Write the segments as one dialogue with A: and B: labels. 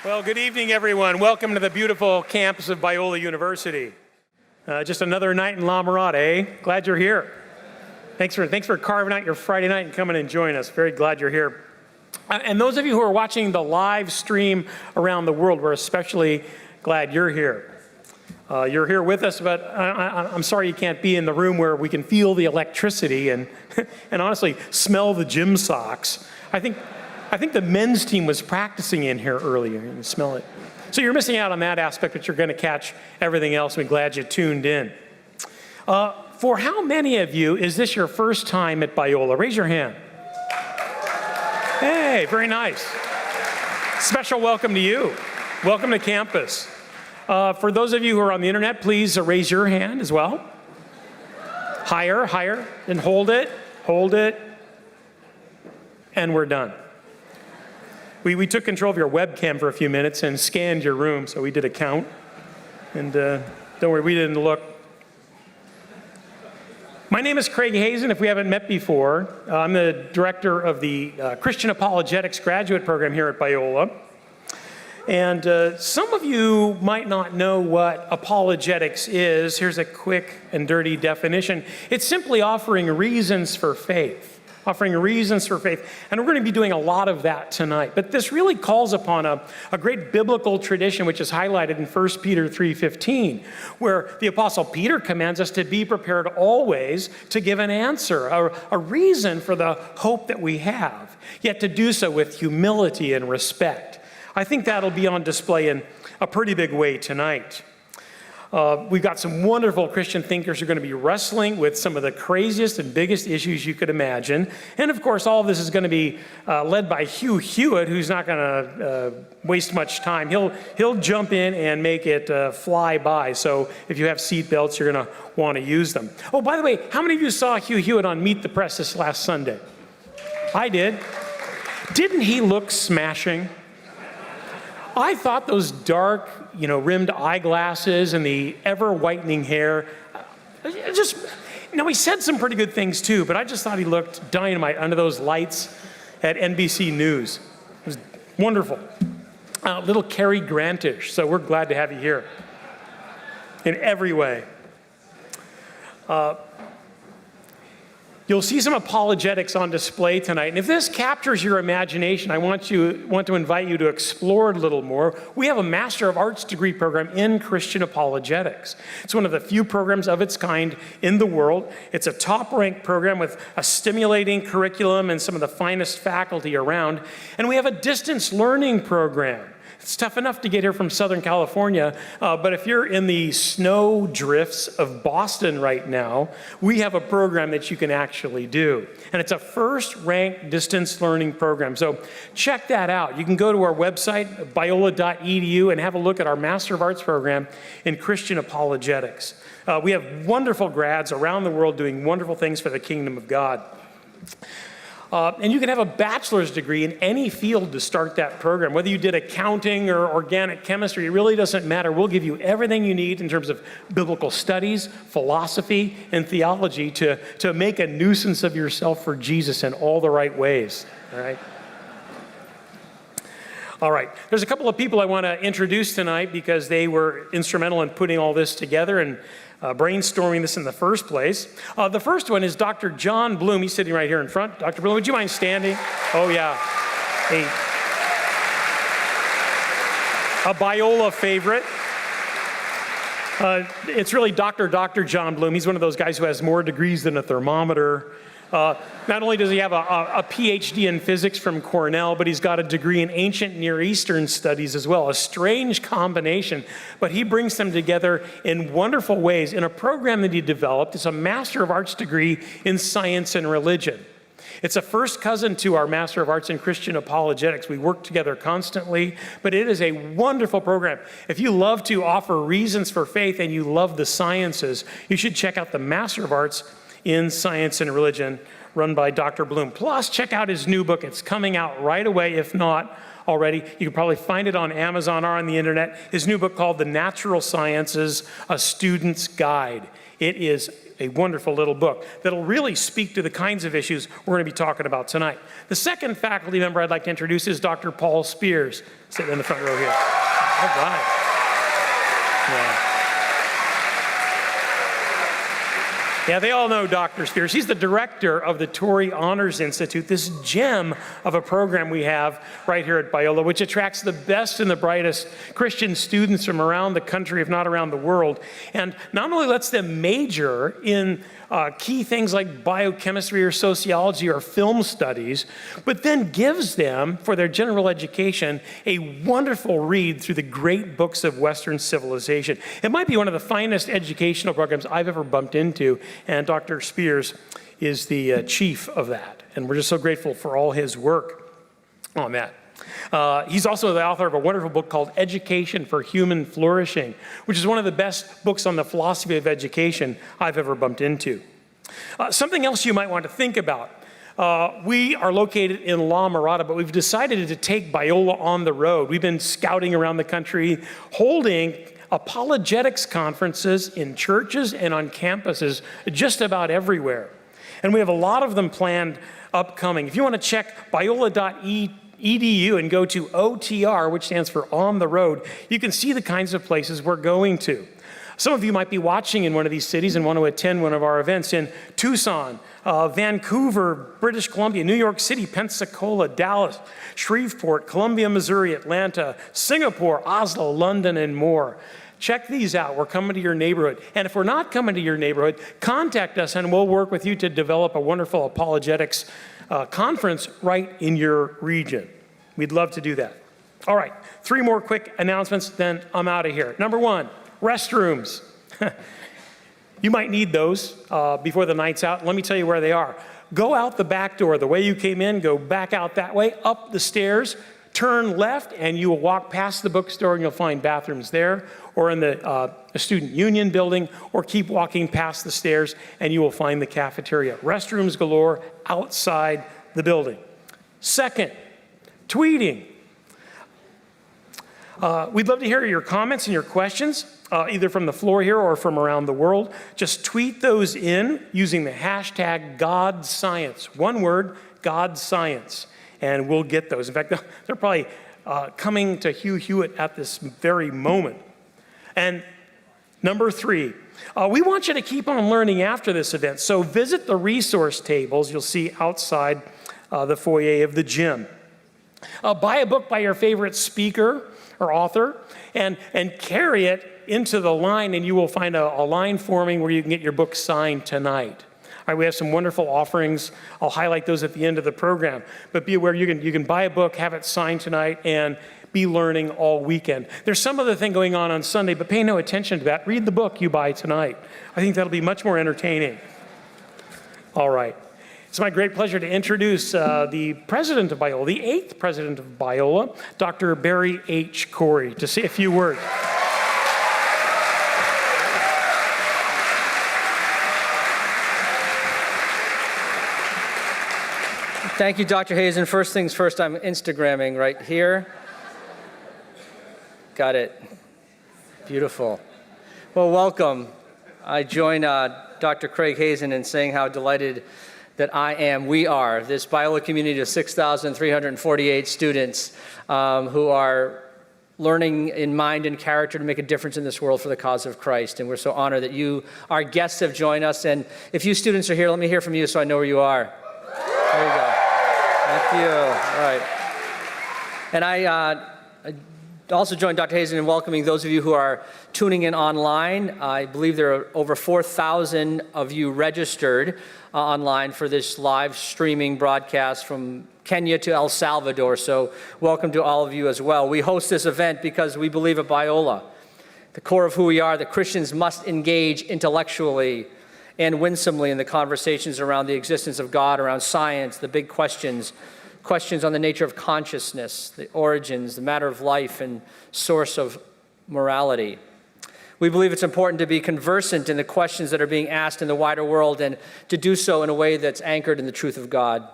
A: Well, good evening, everyone. Welcome to the beautiful campus of Biola University. Just another night in La Mirada, eh? Glad you're here. Thanks for carving out your Friday night and coming and joining us. Very glad you're here. And those of you who are watching the live stream around the world, we're especially glad you're here. You're here with us, but I'm sorry you can't be in the room where we can feel the electricity and honestly smell the gym socks. I think the men's team was practicing in here earlier. You can smell it. So you're missing out on that aspect, but you're going to catch everything else. We're glad you tuned in. For how many of you is this your first time at Biola? Raise your hand. Hey, very nice. Special welcome to you. Welcome to campus. For those of you who are on the internet, please raise your hand as well. Higher, and hold it, and we're done. We took control of your webcam for a few minutes and scanned your room, so we did a count. And don't worry, we didn't look. My name is Craig Hazen, if we haven't met before. I'm the director of the Christian Apologetics graduate program here at Biola. And some of you might not know what apologetics is. Here's a quick and dirty definition. It's simply offering reasons for faith. And we're going to be doing a lot of that tonight. But this really calls upon a great biblical tradition, which is highlighted in 1 Peter 3:15, where the Apostle Peter commands us to be prepared always to give an answer, a reason for the hope that we have, yet to do so with humility and respect. I think that'll be on display in a pretty big way tonight. We've got some wonderful Christian thinkers who are going to be wrestling with some of the craziest and biggest issues you could imagine. And of course, all of this is going to be led by Hugh Hewitt, who's not going to waste much time. He'll jump in and make it fly by. So if you have seat belts, you're going to want to use them. Oh, by the way, how many of you saw Hugh Hewitt on Meet the Press this last Sunday? I did. Didn't he look smashing? I thought those dark, rimmed eyeglasses and the ever-whitening hair, he said some pretty good things too, but I just thought he looked dynamite under those lights at NBC News. It was wonderful. Little Cary Grantish, so we're glad to have you here in every way. You'll see some apologetics on display tonight. And if this captures your imagination, I want to invite you to explore it a little more. We have a Master of Arts degree program in Christian apologetics. It's one of the few programs of its kind in the world. It's a top-ranked program with a stimulating curriculum and some of the finest faculty around. And we have a distance learning program. It's tough enough to get here from Southern California, but if you're in the snow drifts of Boston right now, we have a program that you can actually do. And it's a first-ranked distance learning program. So check that out. You can go to our website, biola.edu, and have a look at our Master of Arts program in Christian apologetics. We have wonderful grads around the world doing wonderful things for the kingdom of God. And you can have a bachelor's degree in any field to start that program. Whether you did accounting or organic chemistry, it really doesn't matter. We'll give you everything you need in terms of biblical studies, philosophy, and theology to make a nuisance of yourself for Jesus in all the right ways. All right. There's a couple of people I want to introduce tonight because they were instrumental in putting all this together and brainstorming this in the first place. The first one is Dr. John Bloom. He's sitting right here in front. Dr. Bloom, would you mind standing? Oh, yeah. Hey. A Biola favorite. It's really Dr. John Bloom. He's one of those guys who has more degrees than a thermometer. Not only does he have a PhD in physics from Cornell, but he's got a degree in ancient Near Eastern studies as well. A strange combination, but he brings them together in wonderful ways in a program that he developed. It's a Master of Arts degree in science and religion. It's a first cousin to our Master of Arts in Christian apologetics. We work together constantly, but it is a wonderful program. If you love to offer reasons for faith and you love the sciences, you should check out the Master of Arts in Science and Religion, run by Dr. Bloom. Plus, check out his new book. It's coming out right away, if not already. You can probably find it on Amazon or on the internet. His new book called The Natural Sciences, A Student's Guide. It is a wonderful little book that'll really speak to the kinds of issues we're going to be talking about tonight. The second faculty member I'd like to introduce is Dr. Paul Spears, sitting in the front row here. All right. Yeah, they all know Dr. Spears. He's the director of the Torrey Honors Institute, this gem of a program we have right here at Biola, which attracts the best and the brightest Christian students from around the country, if not around the world, and not only lets them major in key things like biochemistry or sociology or film studies, but then gives them, for their general education, a wonderful read through the great books of Western civilization. It might be one of the finest educational programs I've ever bumped into, and Dr. Spears is the chief of that. And we're just so grateful for all his work on that. He's also the author of a wonderful book called Education for Human Flourishing, which is one of the best books on the philosophy of education I've ever bumped into. Something else you might want to think about. We are located in La Mirada, but we've decided to take Biola on the road. We've been scouting around the country, holding apologetics conferences in churches and on campuses just about everywhere. And we have a lot of them planned upcoming. If you want to check biola.edu and go to OTR, which stands for On the Road, you can see the kinds of places we're going to. Some of you might be watching in one of these cities and want to attend one of our events in Tucson, Vancouver, British Columbia, New York City, Pensacola, Dallas, Shreveport, Columbia, Missouri, Atlanta, Singapore, Oslo, London, and more. Check these out. We're coming to your neighborhood. And if we're not coming to your neighborhood, contact us and we'll work with you to develop a wonderful apologetics conference right in your region. We'd love to do that. All right, 3 more quick announcements, then I'm out of here. Number 1, restrooms. You might need those before the night's out. Let me tell you where they are. Go out the back door. The way you came in, go back out that way, up the stairs, turn left, and you will walk past the bookstore and you'll find bathrooms there, or in the student union building, or keep walking past the stairs and you will find the cafeteria. Restrooms galore outside the building. Second, tweeting. We'd love to hear your comments and your questions, either from the floor here or from around the world. Just tweet those in using the hashtag GodScience. One word, GodScience, and we'll get those. In fact, they're probably coming to Hugh Hewitt at this very moment. And number 3, we want you to keep on learning after this event, so visit the resource tables you'll see outside the foyer of the gym. Buy a book by your favorite speaker or author and carry it into the line, and you will find a line forming where you can get your book signed tonight. All right, we have some wonderful offerings. I'll highlight those at the end of the program. But be aware, you can buy a book, have it signed tonight, and be learning all weekend. There's some other thing going on Sunday, but pay no attention to that. Read the book you buy tonight. I think that'll be much more entertaining. All right. It's my great pleasure to introduce the president of Biola, the 8th president of Biola, Dr. Barry H. Corey, to say a few words.
B: Thank you, Dr. Hazen. First things first, I'm Instagramming right here. Got it. Beautiful. Well, welcome. I join Dr. Craig Hazen in saying how delighted that we are, this Biola community of 6,348 students who are learning in mind and character to make a difference in this world for the cause of Christ. And we're so honored that you, our guests, have joined us. And if you students are here, let me hear from you so I know where you are. There you go. Thank you. All right. And I also join Dr. Hazen in welcoming those of you who are tuning in online. I believe there are over 4,000 of you registered online for this live streaming broadcast from Kenya to El Salvador. So welcome to all of you as well. We host this event because we believe at Biola, the core of who we are, that Christians must engage intellectually and winsomely in the conversations around the existence of God, around science, the big questions on the nature of consciousness, the origins, the matter of life, and source of morality. We believe it's important to be conversant in the questions that are being asked in the wider world and to do so in a way that's anchored in the truth of God.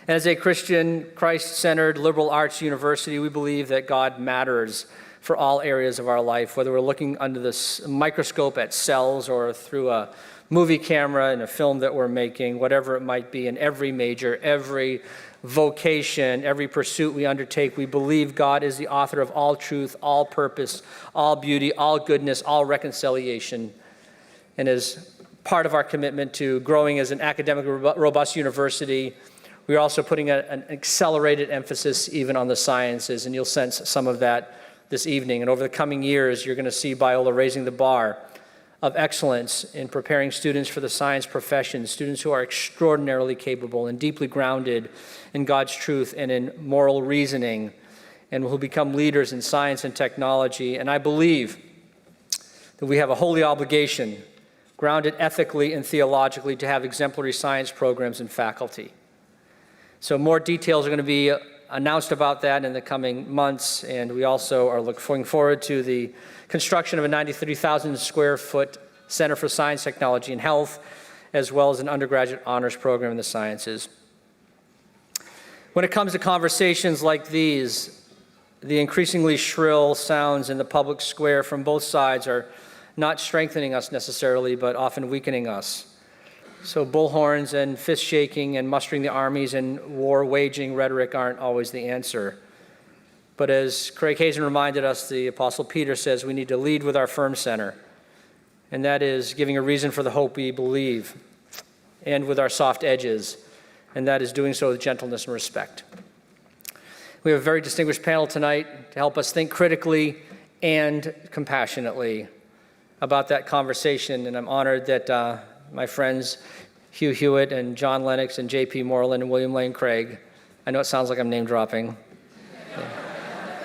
B: And as a Christian, Christ-centered liberal arts university, we believe that God matters, for all areas of our life, whether we're looking under the microscope at cells or through a movie camera in a film that we're making, whatever it might be, in every major, every vocation, every pursuit we undertake, we believe God is the author of all truth, all purpose, all beauty, all goodness, all reconciliation. And as part of our commitment to growing as an academically robust university, we are also putting an accelerated emphasis even on the sciences, and you'll sense some of that this evening. And over the coming years, you're going to see Biola raising the bar of excellence in preparing students for the science profession, students who are extraordinarily capable and deeply grounded in God's truth and in moral reasoning, and who become leaders in science and technology. And I believe that we have a holy obligation, grounded ethically and theologically, to have exemplary science programs and faculty. So more details are going to be announced about that in the coming months, and we also are looking forward to the construction of a 93,000 square foot Center for Science, Technology, and Health, as well as an undergraduate honors program in the sciences. When it comes to conversations like these, the increasingly shrill sounds in the public square from both sides are not strengthening us necessarily, but often weakening us. So bullhorns and fist shaking and mustering the armies and war waging rhetoric aren't always the answer. But as Craig Hazen reminded us, the Apostle Peter says we need to lead with our firm center, and that is giving a reason for the hope we believe, and with our soft edges, and that is doing so with gentleness and respect. We have a very distinguished panel tonight to help us think critically and compassionately about that conversation, and I'm honored that my friends Hugh Hewitt and John Lennox and J.P. Moreland and William Lane Craig, I know it sounds like I'm name dropping.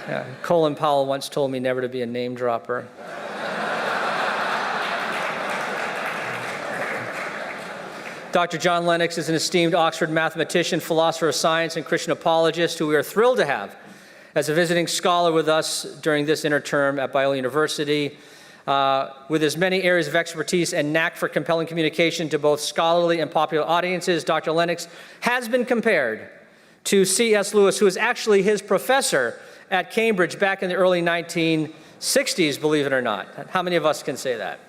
B: Yeah. Colin Powell once told me never to be a name dropper. Dr. John Lennox is an esteemed Oxford mathematician, philosopher of science, and Christian apologist who we are thrilled to have as a visiting scholar with us during this interterm at Biola University. With his many areas of expertise and knack for compelling communication to both scholarly and popular audiences, Dr. Lennox has been compared to C.S. Lewis, who was actually his professor at Cambridge back in the early 1960s, believe it or not. How many of us can say that?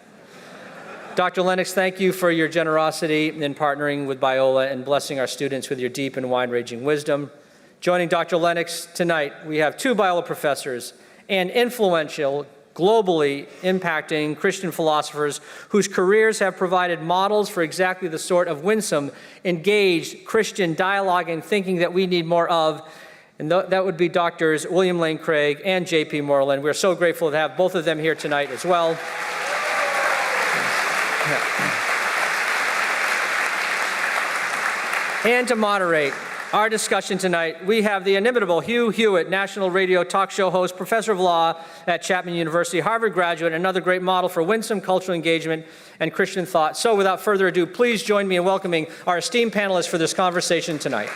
B: Dr. Lennox, thank you for your generosity in partnering with Biola and blessing our students with your deep and wide-ranging wisdom. Joining Dr. Lennox tonight, we have two Biola professors and influential, globally impacting Christian philosophers whose careers have provided models for exactly the sort of winsome, engaged Christian dialogue and thinking that we need more of. And that would be Drs. William Lane Craig and J.P. Moreland. We're so grateful to have both of them here tonight as well. And to moderate our discussion tonight, we have the inimitable Hugh Hewitt, national radio talk show host, professor of law at Chapman University, Harvard graduate, and another great model for winsome cultural engagement and Christian thought. So without further ado, please join me in welcoming our esteemed panelists for this conversation tonight.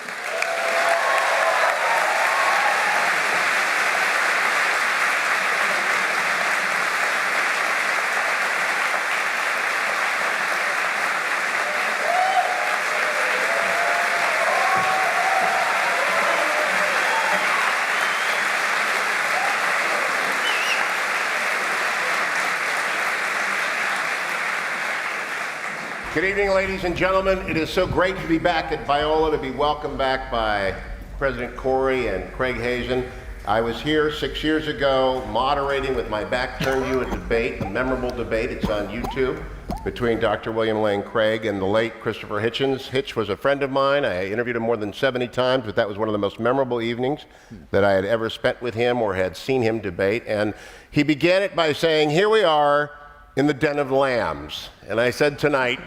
C: Good evening, ladies and gentlemen. It is so great to be back at Biola, to be welcomed back by President Corey and Craig Hazen. I was here 6 years ago moderating with my back turned to you a debate, a memorable debate. It's on YouTube, between Dr. William Lane Craig and the late Christopher Hitchens. Hitch was a friend of mine. I interviewed him more than 70 times, but that was one of the most memorable evenings that I had ever spent with him or had seen him debate. And he began it by saying, "Here we are in the den of lambs." And I said tonight,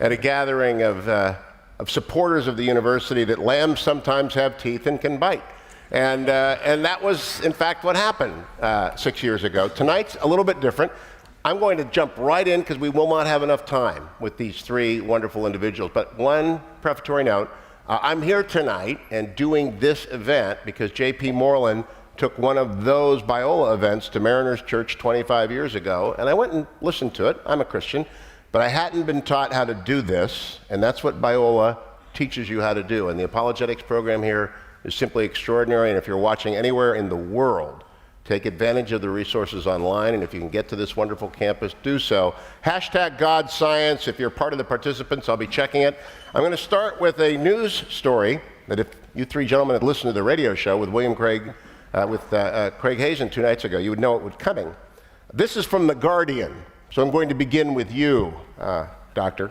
C: at a gathering of supporters of the university, that lambs sometimes have teeth and can bite. And that was, in fact, what happened 6 years ago. Tonight's a little bit different. I'm going to jump right in because we will not have enough time with these three wonderful individuals. But one prefatory note, I'm here tonight and doing this event because J.P. Moreland took one of those Biola events to Mariners Church 25 years ago, and I went and listened to it. I'm a Christian. But I hadn't been taught how to do this, and that's what Biola teaches you how to do. And the apologetics program here is simply extraordinary, and if you're watching anywhere in the world Take advantage of the resources online, and if you can get to this wonderful campus, do so. Hashtag God Science. If you're part of the participants, I'll be checking it. I'm going to start with a news story that if you three gentlemen had listened to the radio show with Craig Hazen 2 nights ago, you would know it was coming. This is from The Guardian, so I'm going to begin with you, Doctor.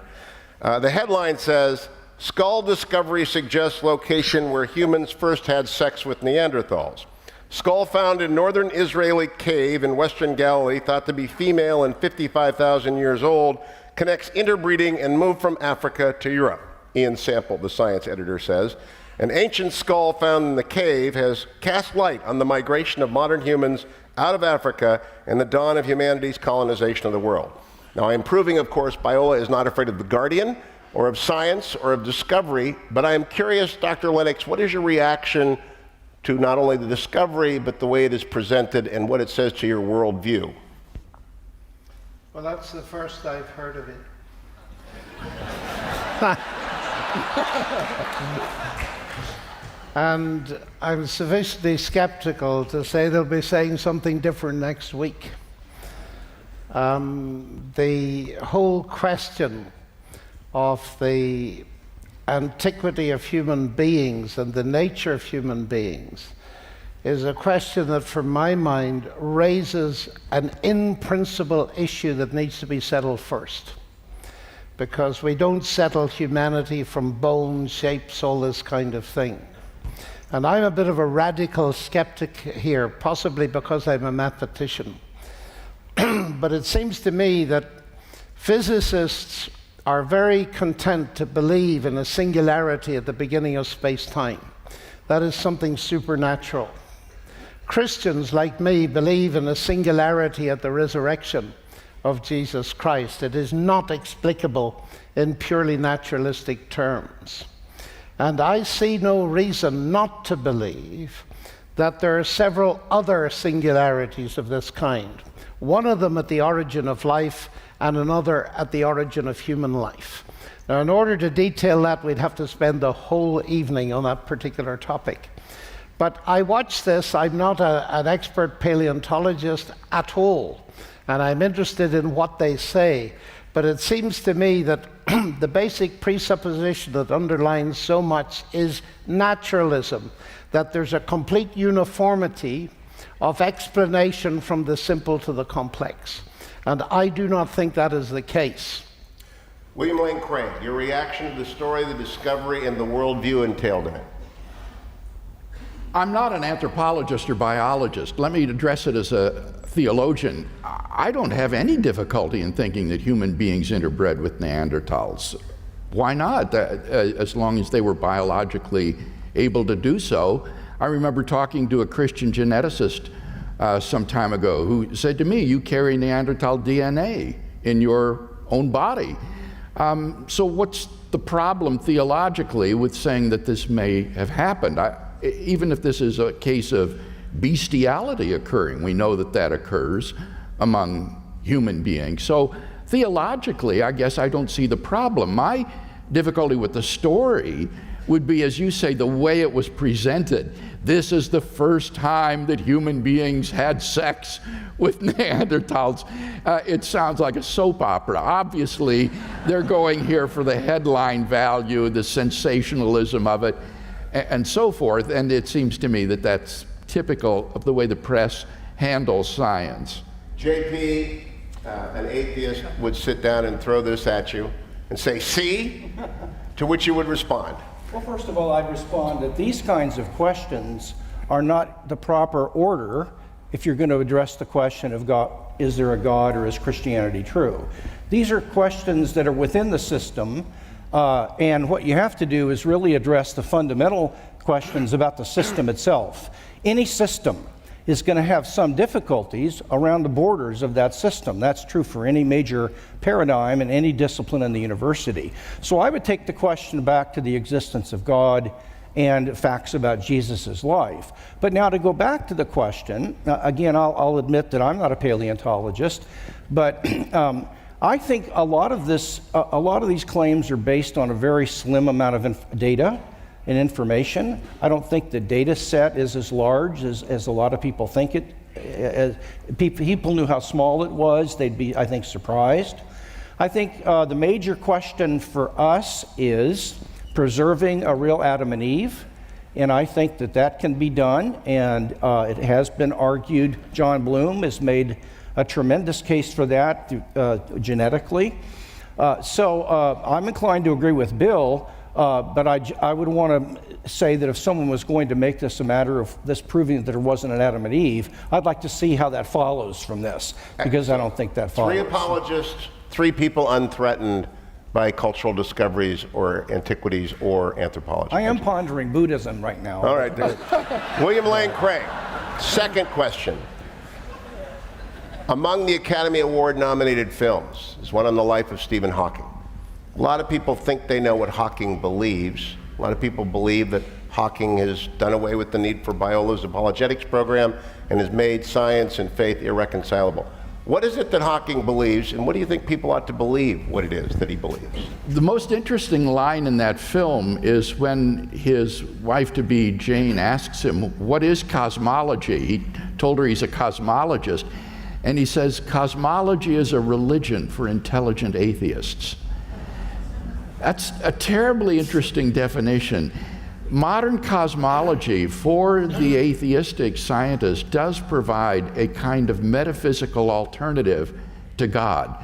C: The headline says, "Skull discovery suggests location where humans first had sex with Neanderthals. Skull found in northern Israeli cave in western Galilee, thought to be female and 55,000 years old, connects interbreeding and moved from Africa to Europe." Ian Sample, the science editor, says. An ancient skull found in the cave has cast light on the migration of modern humans out of Africa and the dawn of humanity's colonization of the world. Now, I am proving, of course, Biola is not afraid of The Guardian or of science or of discovery, but I am curious, Dr. Lennox, what is your reaction to not only the discovery, but the way it is presented and what it says to your worldview?
D: Well, that's the first I've heard of it. And I'm sufficiently skeptical to say they'll be saying something different next week. The whole question of the antiquity of human beings and the nature of human beings is a question that, from my mind, raises an in-principle issue that needs to be settled first. Because we don't settle humanity from bones, shapes, all this kind of thing. And I'm a bit of a radical skeptic here, possibly because I'm a mathematician. But it seems to me that physicists are very content to believe in a singularity at the beginning of space-time. That is something supernatural. Christians, like me, believe in a singularity at the resurrection of Jesus Christ. It is not explicable in purely naturalistic terms. And I see no reason not to believe that there are several other singularities of this kind. One of them at the origin of life, and another at the origin of human life. Now, in order to detail that, we'd have to spend the whole evening on that particular topic. But I watch this. I'm not an expert paleontologist at all, and I'm interested in what they say. But it seems to me that the basic presupposition that underlines so much is naturalism, that there's a complete uniformity of explanation from the simple to the complex. And I do not think that is the case.
C: William Lane Craig, your reaction to the story, the discovery, and the worldview entailed in it.
E: I'm not an anthropologist or biologist. Let me address it as a theologian. I don't have any difficulty in thinking that human beings interbred with Neanderthals. Why not? As long as they were biologically able to do so. I remember talking to a Christian geneticist some time ago who said to me, "You carry Neanderthal DNA in your own body." So what's the problem theologically with saying that this may have happened? Even if this is a case of bestiality occurring, we know that that occurs among human beings. So theologically, I guess I don't see the problem. My difficulty with the story would be, as you say, the way it was presented. This is the first time that human beings had sex with Neanderthals. It sounds like a soap opera. Obviously, they're going here for the headline value, the sensationalism of it, and so forth. And it seems to me that that's typical of the way the press handles science.
C: JP, an atheist, would sit down and throw this at you and say, "See?" To which you would respond.
F: Well, first of all, I'd respond that these kinds of questions are not the proper order if you're going to address the question of God, is there a God, or is Christianity true? These are questions that are within the system, and what you have to do is really address the fundamental questions about the system itself. Any system is going to have some difficulties around the borders of that system. That's true for any major paradigm and any discipline in the university. So I would take the question back to the existence of God and facts about Jesus' life. But now to go back to the question, again, I'll admit that I'm not a paleontologist, but I think a lot of these claims are based on a very slim amount of data and information. I don't think the data set is as large as a lot of people think it People knew how small it was. They'd be, I think, surprised. I think the major question for us is preserving a real Adam and Eve. And I think that can be done, and it has been argued. John Bloom has made a tremendous case for that genetically. So I'm inclined to agree with Bill, but I would want to say that if someone was going to make this a matter of this proving that there wasn't an Adam and Eve, I'd like to see how that follows from this, because I don't think that follows.
C: 3 apologists, 3 people unthreatened by cultural discoveries or antiquities or anthropology.
F: I am pondering Buddhism right now.
C: All right. William Lane Craig, second question. Among the Academy Award nominated films is one on the life of Stephen Hawking. A lot of people think they know what Hawking believes. A lot of people believe that Hawking has done away with the need for Biola's apologetics program and has made science and faith irreconcilable. What is it that Hawking believes, and what do you think people ought to believe what it is that he believes?
E: The most interesting line in that film is when his wife-to-be, Jane, asks him, what is cosmology? He told her he's a cosmologist, and he says, cosmology is a religion for intelligent atheists. That's a terribly interesting definition. Modern cosmology for the atheistic scientist does provide a kind of metaphysical alternative to God.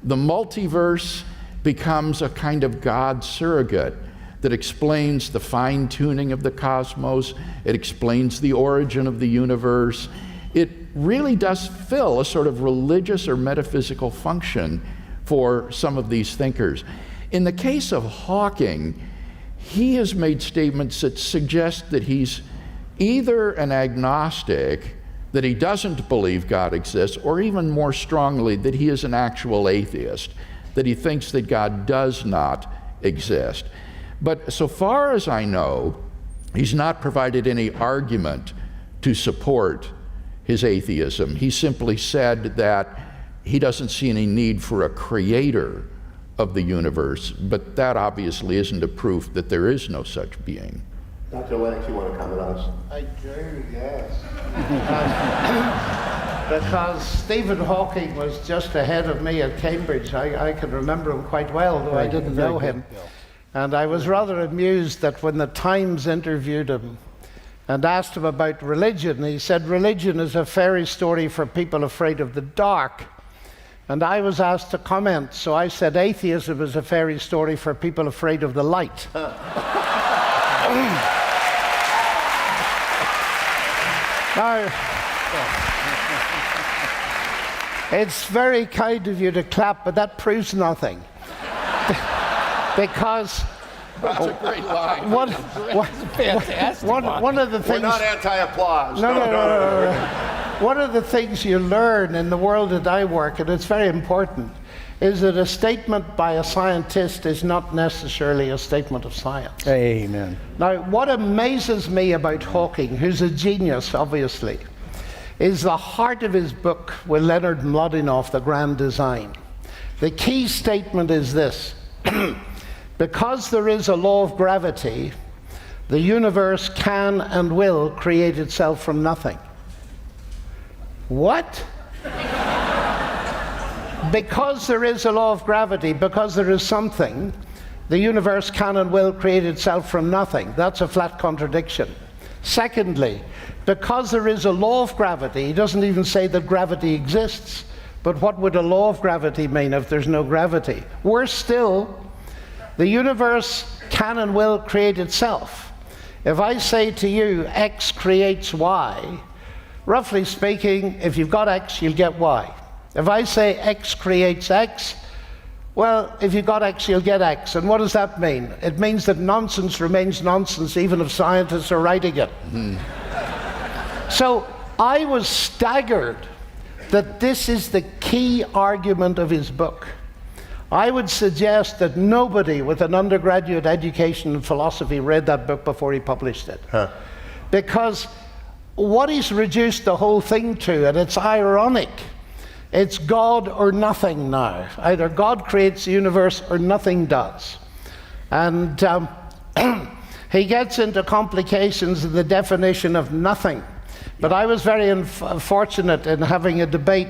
E: The multiverse becomes a kind of God surrogate that explains the fine-tuning of the cosmos, it explains the origin of the universe. It really does fill a sort of religious or metaphysical function for some of these thinkers. In the case of Hawking, he has made statements that suggest that he's either an agnostic, that he doesn't believe God exists, or even more strongly, that he is an actual atheist, that he thinks that God does not exist. But so far as I know, he's not provided any argument to support his atheism. He simply said that he doesn't see any need for a creator of the universe, but that obviously isn't a proof that there is no such being.
C: Dr. Lennox, you want to comment on this?
D: I do, yes. Because Stephen Hawking was just ahead of me at Cambridge. I can remember him quite well, though I didn't know him. And I was rather amused that when the Times interviewed him and asked him about religion, he said, religion is a fairy story for people afraid of the dark. And I was asked to comment, so I said atheism is a fairy story for people afraid of the light. Now, it's very kind of you to clap, but that proves nothing. Because
E: That's a great line.
D: one of the
C: We're
D: things...
C: not anti-applause.
D: No. One of the things you learn in the world that I work in, it's very important, is that a statement by a scientist is not necessarily a statement of science.
F: Amen.
D: Now, what amazes me about Hawking, who's a genius, obviously, is the heart of his book with Leonard Mlodinow, The Grand Design. The key statement is this: because there is a law of gravity, the universe can and will create itself from nothing. What? Because there is a law of gravity, because there is something, the universe can and will create itself from nothing. That's a flat contradiction. Secondly, because there is a law of gravity, he doesn't even say that gravity exists, but what would a law of gravity mean if there's no gravity? Worse still, the universe can and will create itself. If I say to you, X creates Y, roughly speaking, if you've got X, you'll get Y. If I say X creates X, well, if you've got X, you'll get X. And what does that mean? It means that nonsense remains nonsense even if scientists are writing it. So I was staggered that this is the key argument of his book. I would suggest that nobody with an undergraduate education in philosophy read that book before he published it. Because what he's reduced the whole thing to, and it's ironic, it's God or nothing now. Either God creates the universe or nothing does. And he gets into complications in the definition of nothing. But I was very fortunate in having a debate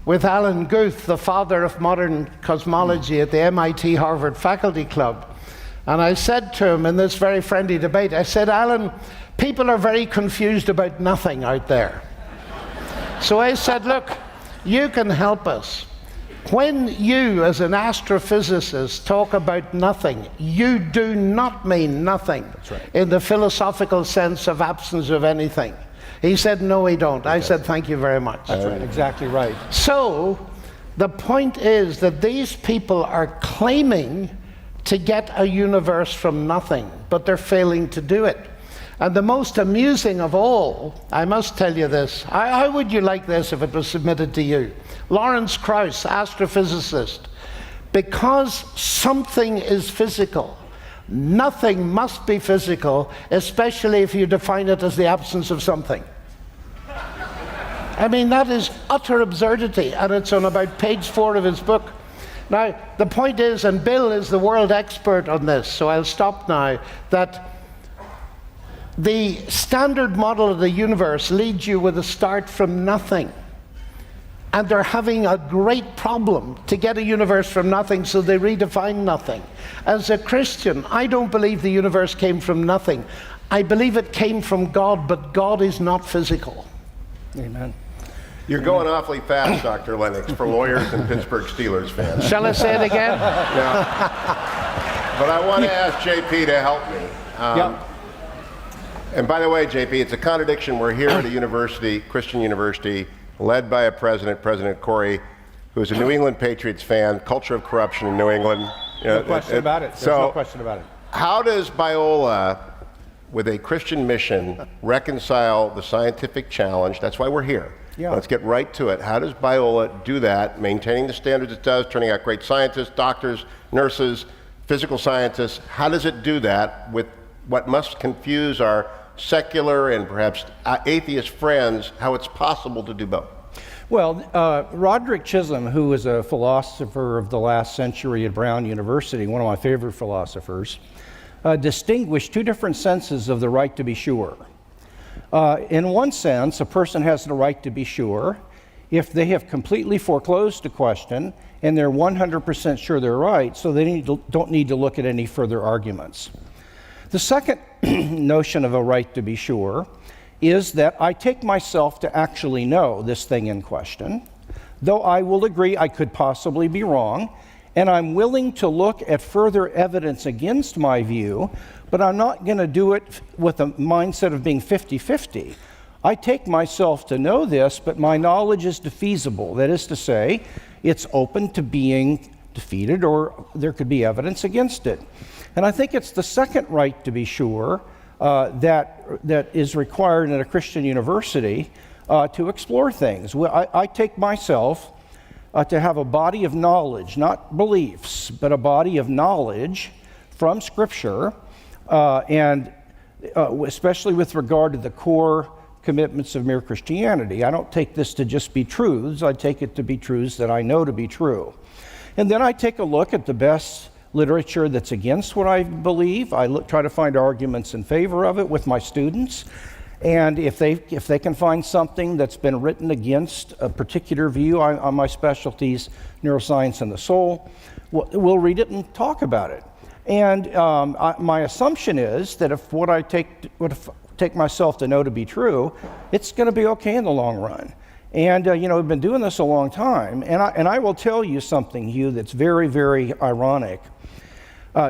D: with Alan Guth, the father of modern cosmology at the MIT Harvard Faculty Club. And I said to him in this very friendly debate, I said, Alan, people are very confused about nothing out there. So I said, look, you can help us. When you, as an astrophysicist, talk about nothing, you do not mean nothing.
F: That's right.
D: In the philosophical sense of absence of anything. He said, no, we don't. I said, thank you very much.
F: That's right, exactly right.
D: So the point is that these people are claiming to get a universe from nothing, but they're failing to do it. And the most amusing of all, I must tell you this, how would you like this if it was submitted to you? Lawrence Krauss, astrophysicist, because something is physical, nothing must be physical, especially if you define it as the absence of something. I mean, that is utter absurdity, and it's on about page 4 of his book. Now, the point is, and Bill is the world expert on this, so I'll stop now, that the standard model of the universe leads you with a start from nothing. And they're having a great problem to get a universe from nothing, so they redefine nothing. As a Christian, I don't believe the universe came from nothing. I believe it came from God, but God is not physical.
F: Amen.
C: You're going awfully fast, Dr. Lennox, for lawyers and Pittsburgh Steelers fans.
D: Shall I say it again?
C: Yeah. But I want to ask JP to help me.
F: Yep.
C: And by the way, JP, it's a contradiction. We're here at a university, Christian university, led by a president, President Corey, who's a New England Patriots fan, culture of corruption in New England.
F: No question about it. There's no question about it.
C: How does Biola, with a Christian mission, reconcile the scientific challenge? That's why we're here.
F: Yeah.
C: Let's get right to it. How does Biola do that, maintaining the standards it does, turning out great scientists, doctors, nurses, physical scientists? How does it do that with what must confuse our secular and perhaps atheist friends, how it's possible to do both?
F: Well, Roderick Chisholm, who was a philosopher of the last century at Brown University, one of my favorite philosophers, distinguished two different senses of the right to be sure. In one sense, a person has the right to be sure if they have completely foreclosed a question and they're 100% sure they're right, so they don't need to look at any further arguments. The second notion of a right to be sure is that I take myself to actually know this thing in question, though I will agree I could possibly be wrong, and I'm willing to look at further evidence against my view, but I'm not going to do it with a mindset of being 50-50. I take myself to know this, but my knowledge is defeasible. That is to say, it's open to being defeated, or there could be evidence against it. And I think it's the second right to be sure that is required in a Christian university to explore things. I take myself to have a body of knowledge, not beliefs, but a body of knowledge from Scripture, and especially with regard to the core commitments of mere Christianity. I don't take this to just be truths. I take it to be truths that I know to be true. And then I take a look at the best literature that's against what I believe. I try to find arguments in favor of it with my students. And if they can find something that's been written against a particular view on my specialties, neuroscience and the soul, we'll read it and talk about it. And my assumption is that if what I take myself to know to be true, it's going to be okay in the long run. And we've been doing this a long time, and I will tell you something, Hugh, that's very, very ironic.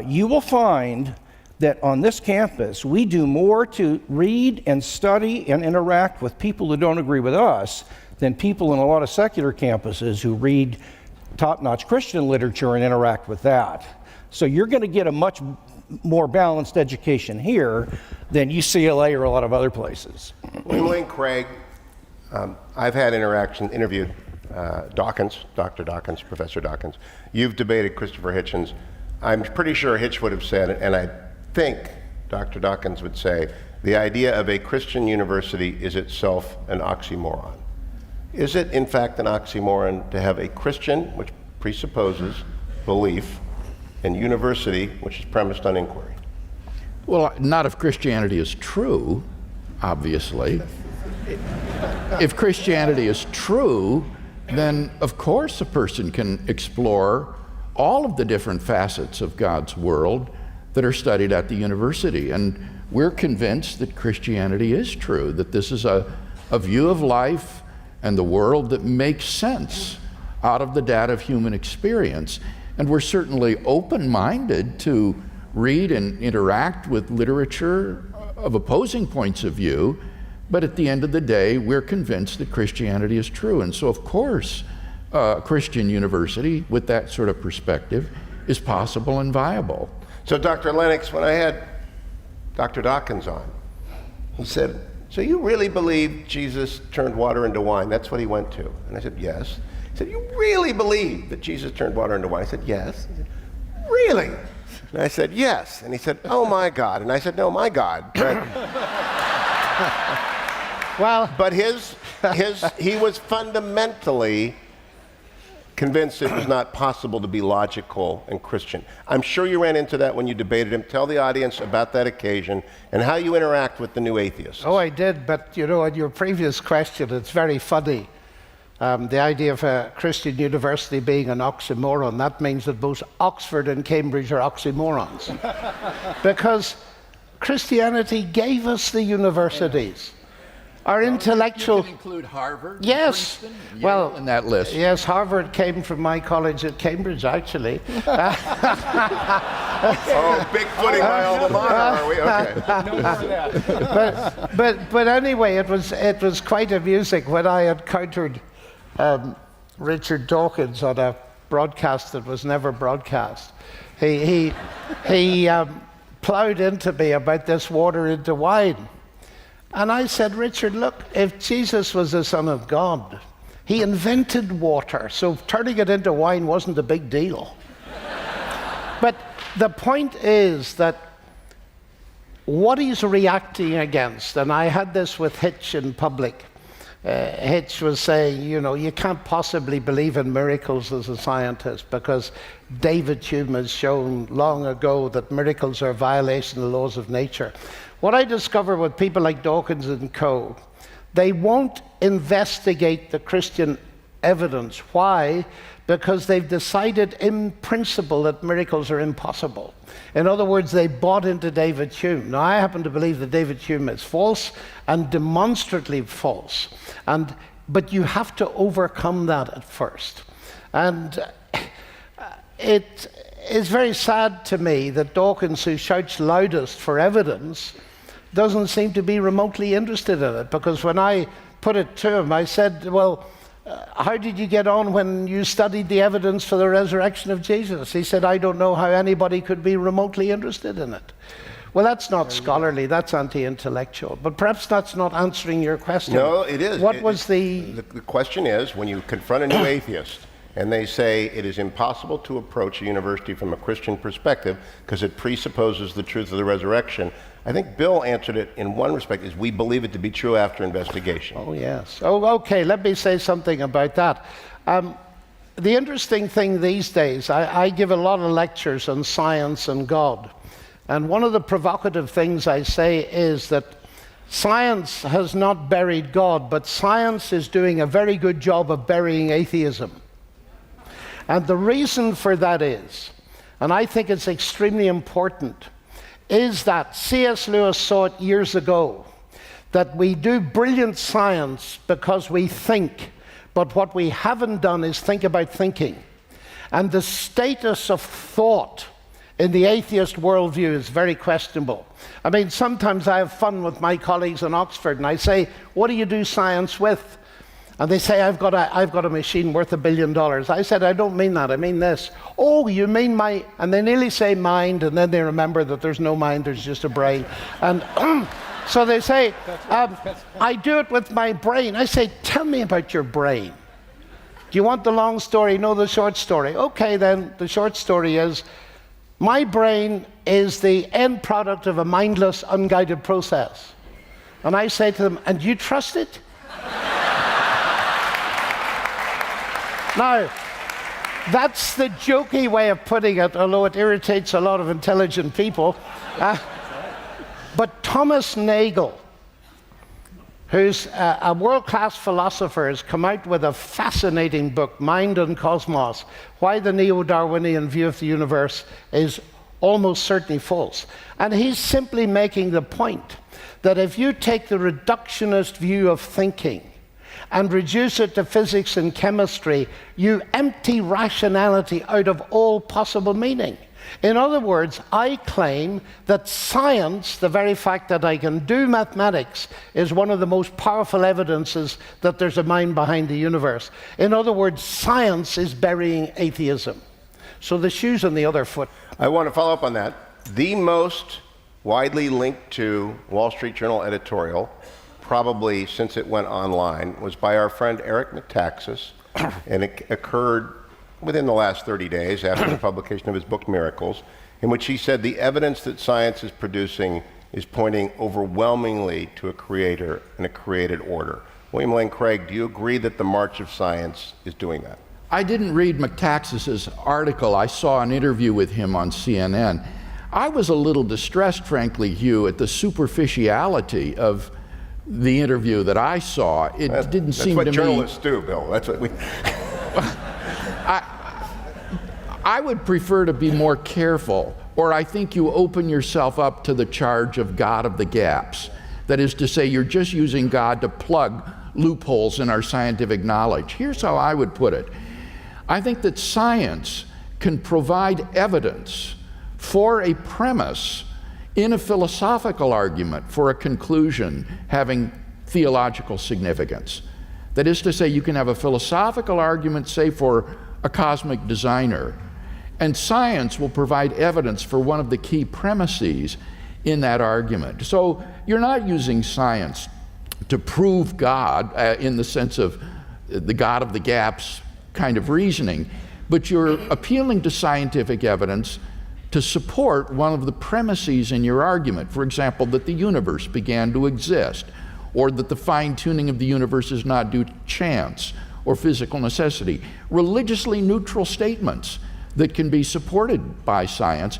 F: You will find that on this campus, we do more to read and study and interact with people who don't agree with us than people in a lot of secular campuses who read top-notch Christian literature and interact with that. So you're going to get a much more balanced education here than UCLA or a lot of other places.
C: William Craig, I've had interviewed Dawkins, Dr. Dawkins, Professor Dawkins. You've debated Christopher Hitchens. I'm pretty sure Hitch would have said, and I think Dr. Dawkins would say, the idea of a Christian university is itself an oxymoron. Is it, in fact, an oxymoron to have a Christian, which presupposes belief, and university, which is premised on inquiry?
E: Well, not if Christianity is true, obviously. if Christianity is true, then of course a person can explore all of the different facets of God's world that are studied at the university. And we're convinced that Christianity is true, that this is a view of life and the world that makes sense out of the data of human experience. And we're certainly open-minded to read and interact with literature of opposing points of view, but at the end of the day, we're convinced that Christianity is true. And so, of course, a Christian university with that sort of perspective is possible and viable.
C: So, Dr. Lennox, when I had Dr. Dawkins on, he said, so you really believe Jesus turned water into wine? That's what he went to. And I said, yes. He said, you really believe that Jesus turned water into wine? I said, yes. He said, really? And I said, yes. And he said, oh my God. And I said, no, my God. But he was fundamentally convinced it was not possible to be logical and Christian. I'm sure you ran into that when you debated him. Tell the audience about that occasion and how you interact with the new atheists.
D: Oh, I did, but you know, on your previous question, it's very funny. The idea of a Christian university being an oxymoron, that means that both Oxford and Cambridge are oxymorons. Because Christianity gave us the universities. Our intellectual...
E: You can include Harvard,
D: yes,
E: Princeton, Yale
D: well,
E: in that list.
D: Yes, Harvard came from my college at Cambridge, actually.
C: Oh, big footing my alma mater, are we? Okay.
F: No more of that.
D: But anyway, it was quite amusing when I encountered Richard Dawkins on a broadcast that was never broadcast. He plowed into me about this water into wine. And I said, Richard, look, if Jesus was the Son of God, he invented water, so turning it into wine wasn't a big deal. But the point is that what he's reacting against, and I had this with Hitch in public. Hitch was saying, you know, you can't possibly believe in miracles as a scientist because David Hume has shown long ago that miracles are a violation of the laws of nature. What I discover with people like Dawkins and co., they won't investigate the Christian evidence. Why? Because they've decided in principle that miracles are impossible. In other words, they bought into David Hume. Now, I happen to believe that David Hume is false and demonstrably false. But you have to overcome that at first. And it is very sad to me that Dawkins, who shouts loudest for evidence, doesn't seem to be remotely interested in it. Because when I put it to him, I said, well, how did you get on when you studied the evidence for the resurrection of Jesus? He said, I don't know how anybody could be remotely interested in it. Well, that's not scholarly, that's anti-intellectual. But perhaps that's not answering your question.
C: No, it is.
D: What was
C: the question is, when you confront a new atheist, and they say it is impossible to approach a university from a Christian perspective because it presupposes the truth of the resurrection. I think Bill answered it in one respect, is we believe it to be true after investigation.
D: Oh, yes. Oh, okay, let me say something about that. The interesting thing these days, I give a lot of lectures on science and God. And one of the provocative things I say is that science has not buried God, but science is doing a very good job of burying atheism. And the reason for that is, and I think it's extremely important, is that C.S. Lewis saw it years ago, that we do brilliant science because we think, but what we haven't done is think about thinking. And the status of thought in the atheist worldview is very questionable. I mean, sometimes I have fun with my colleagues in Oxford, and I say, what do you do science with? And they say, I've got a machine worth $1 billion. I said, I don't mean that, I mean this. Oh, you mean my, and they nearly say mind, and then they remember that there's no mind, there's just a brain. And so they say, I do it with my brain. I say, tell me about your brain. Do you want the long story? No, the short story. Okay, then, the short story is, my brain is the end product of a mindless, unguided process. And I say to them, and do you trust it? Now, that's the jokey way of putting it, although it irritates a lot of intelligent people. But Thomas Nagel, who's a world-class philosopher, has come out with a fascinating book, Mind and Cosmos, Why the Neo-Darwinian View of the Universe is Almost Certainly False. And he's simply making the point that if you take the reductionist view of thinking and reduce it to physics and chemistry, you empty rationality out of all possible meaning. In other words, I claim that science, the very fact that I can do mathematics, is one of the most powerful evidences that there's a mind behind the universe. In other words, science is burying atheism. So the shoe's on the other foot.
C: I want to follow up on that. The most widely linked to Wall Street Journal editorial, probably since it went online, was by our friend Eric Metaxas, and it occurred within the last 30 days after the publication of his book Miracles, in which he said the evidence that science is producing is pointing overwhelmingly to a creator and a created order. William Lane Craig, do you agree that the march of science is doing that?
E: I didn't read Metaxas's article. I saw an interview with him on CNN. I was a little distressed, frankly, Hugh, at the superficiality of the interview that I saw. It didn't seem to me...
C: That's what journalists do, Bill. That's what we...
E: I would prefer to be more careful, or I think you open yourself up to the charge of God of the gaps. That is to say, you're just using God to plug loopholes in our scientific knowledge. Here's how I would put it. I think that science can provide evidence for a premise in a philosophical argument for a conclusion having theological significance. That is to say, you can have a philosophical argument, say, for a cosmic designer, and science will provide evidence for one of the key premises in that argument. So you're not using science to prove God in the sense of the God of the gaps kind of reasoning, but you're appealing to scientific evidence to support one of the premises in your argument. For example, that the universe began to exist, or that the fine-tuning of the universe is not due to chance or physical necessity. Religiously neutral statements that can be supported by science,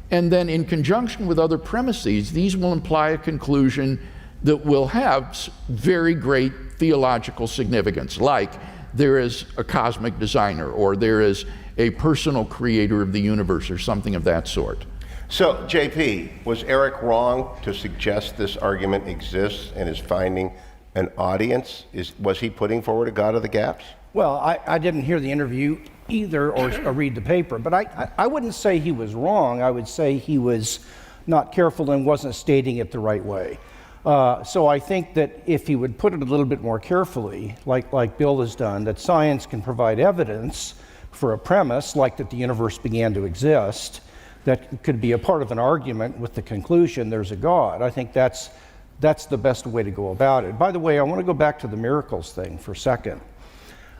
E: and then in conjunction with other premises, these will imply a conclusion that will have very great theological significance, like there is a cosmic designer, or there is a personal creator of the universe, or something of that sort.
C: So, JP, was Eric wrong to suggest this argument exists and is finding an audience? Was he putting forward a God of the gaps?
F: Well, I didn't hear the interview either or read the paper, but I wouldn't say he was wrong. I would say he was not careful and wasn't stating it the right way. So I think that if he would put it a little bit more carefully, like Bill has done, that science can provide evidence for a premise, like that the universe began to exist, that could be a part of an argument with the conclusion there's a God. I think that's the best way to go about it. By the way, I want to go back to the miracles thing for a second.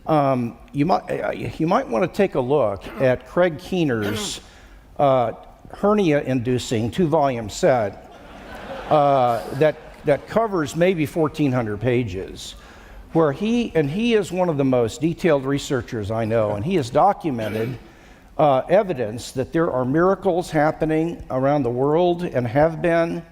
F: You might want to take a look at Craig Keener's hernia-inducing 2-volume set that covers maybe 1,400 pages, where he is one of the most detailed researchers I know, and he has documented evidence that there are miracles happening around the world and have been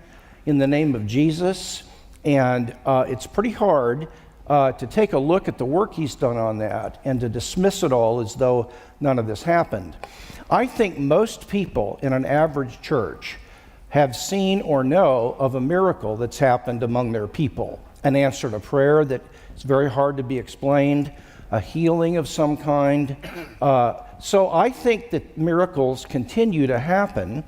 F: in the name of Jesus, and it's pretty hard to take a look at the work he's done on that and to dismiss it all as though none of this happened. I think most people in an average church have seen or know of a miracle that's happened among their people, an answer to prayer that is very hard to be explained, a healing of some kind. So I think that miracles continue to happen,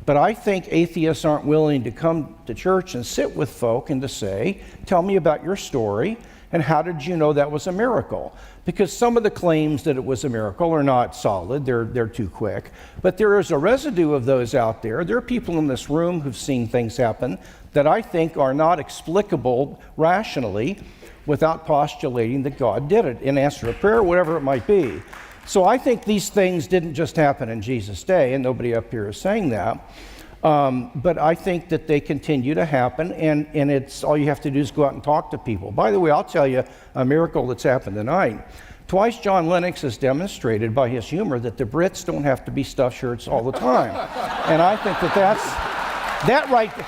F: but I think atheists aren't willing to come to church and sit with folk and to say, tell me about your story, and how did you know that was a miracle? Because some of the claims that it was a miracle are not solid, they're too quick. But there is a residue of those out there. There are people in this room who've seen things happen that I think are not explicable rationally without postulating that God did it in answer to prayer, whatever it might be. So I think these things didn't just happen in Jesus' day, and nobody up here is saying that. But I think that they continue to happen, and it's all you have to do is go out and talk to people. By the way, I'll tell you a miracle that's happened tonight. Twice John Lennox has demonstrated by his humor that the Brits don't have to be stuffed shirts all the time. And I think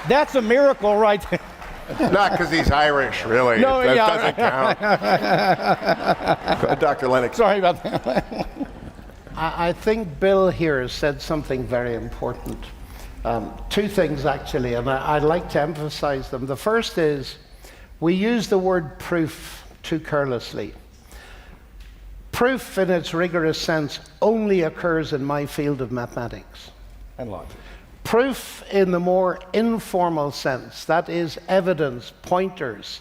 F: that's a miracle right there.
C: Not because he's Irish, really.
F: No,
C: that
F: yeah.
C: doesn't count. Dr. Lennox.
F: Sorry about that.
D: I think Bill here has said something very important. Two things, actually, and I'd like to emphasize them. The first is we use the word proof too carelessly. Proof, in its rigorous sense, only occurs in my field of mathematics.
F: And logic.
D: Proof in the more informal sense, that is evidence, pointers,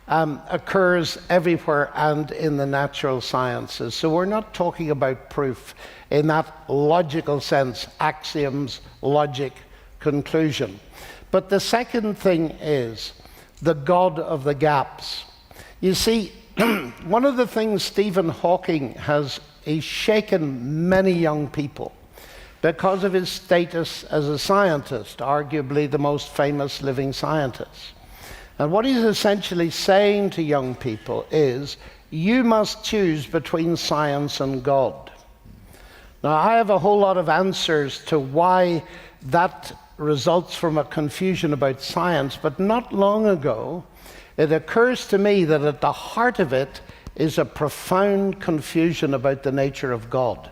D: occurs everywhere and in the natural sciences. So we're not talking about proof in that logical sense, axioms, logic, conclusion. But the second thing is the God of the gaps. You see, one of the things Stephen Hawking has, he's shaken many young people because of his status as a scientist, arguably the most famous living scientist. And what he's essentially saying to young people is, you must choose between science and God. Now, I have a whole lot of answers to why that results from a confusion about science, but not long ago, it occurs to me that at the heart of it is a profound confusion about the nature of God.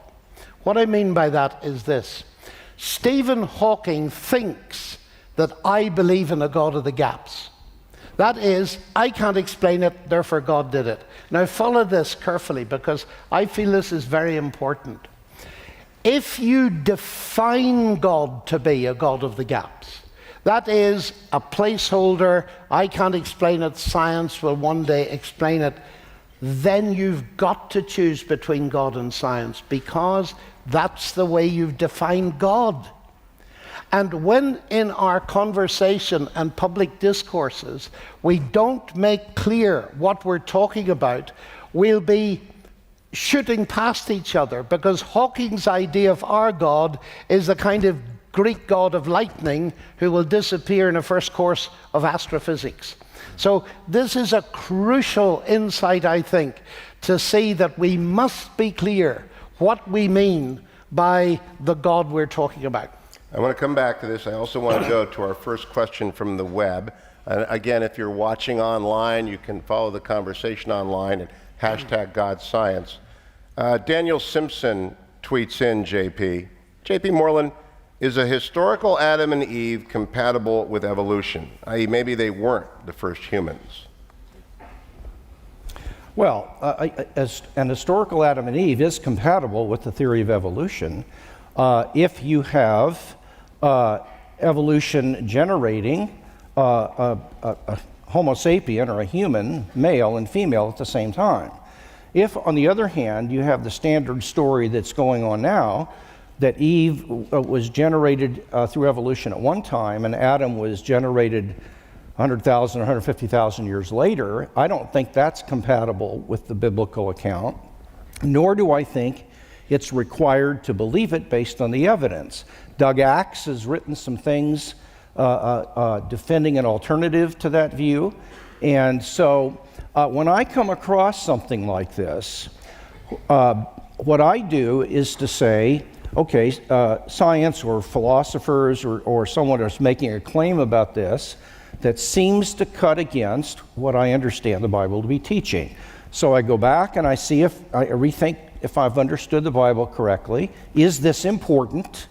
D: What I mean by that is this. Stephen Hawking thinks that I believe in a God of the gaps. That is, I can't explain it, therefore God did it. Now follow this carefully, because I feel this is very important. If you define God to be a God of the gaps, that is a placeholder, I can't explain it, science will one day explain it, then you've got to choose between God and science, because that's the way you've defined God. And when in our conversation and public discourses we don't make clear what we're talking about, we'll be shooting past each other, because Hawking's idea of our God is the kind of Greek god of lightning who will disappear in a first course of astrophysics. So this is a crucial insight, I think, to see that we must be clear what we mean by the God we're talking about.
C: I want to come back to this. I also want to go to our first question from the web. And again, if you're watching online, you can follow the conversation online at #GodScience. Daniel Simpson tweets in, JP Moreland, is a historical Adam and Eve compatible with evolution? I.e., maybe they weren't the first humans.
F: Well, as an historical Adam and Eve is compatible with the theory of evolution if you have evolution generating a Homo sapien, or a human, male and female at the same time. If, on the other hand, you have the standard story that's going on now, that Eve was generated through evolution at one time and Adam was generated 100,000 or 150,000 years later, I don't think that's compatible with the biblical account, nor do I think it's required to believe it based on the evidence. Doug Axe has written some things defending an alternative to that view, and so when I come across something like this, what I do is to say, okay, science or philosophers or someone that's making a claim about this that seems to cut against what I understand the Bible to be teaching. So I go back and I see if I rethink if I've understood the Bible correctly. Is this important?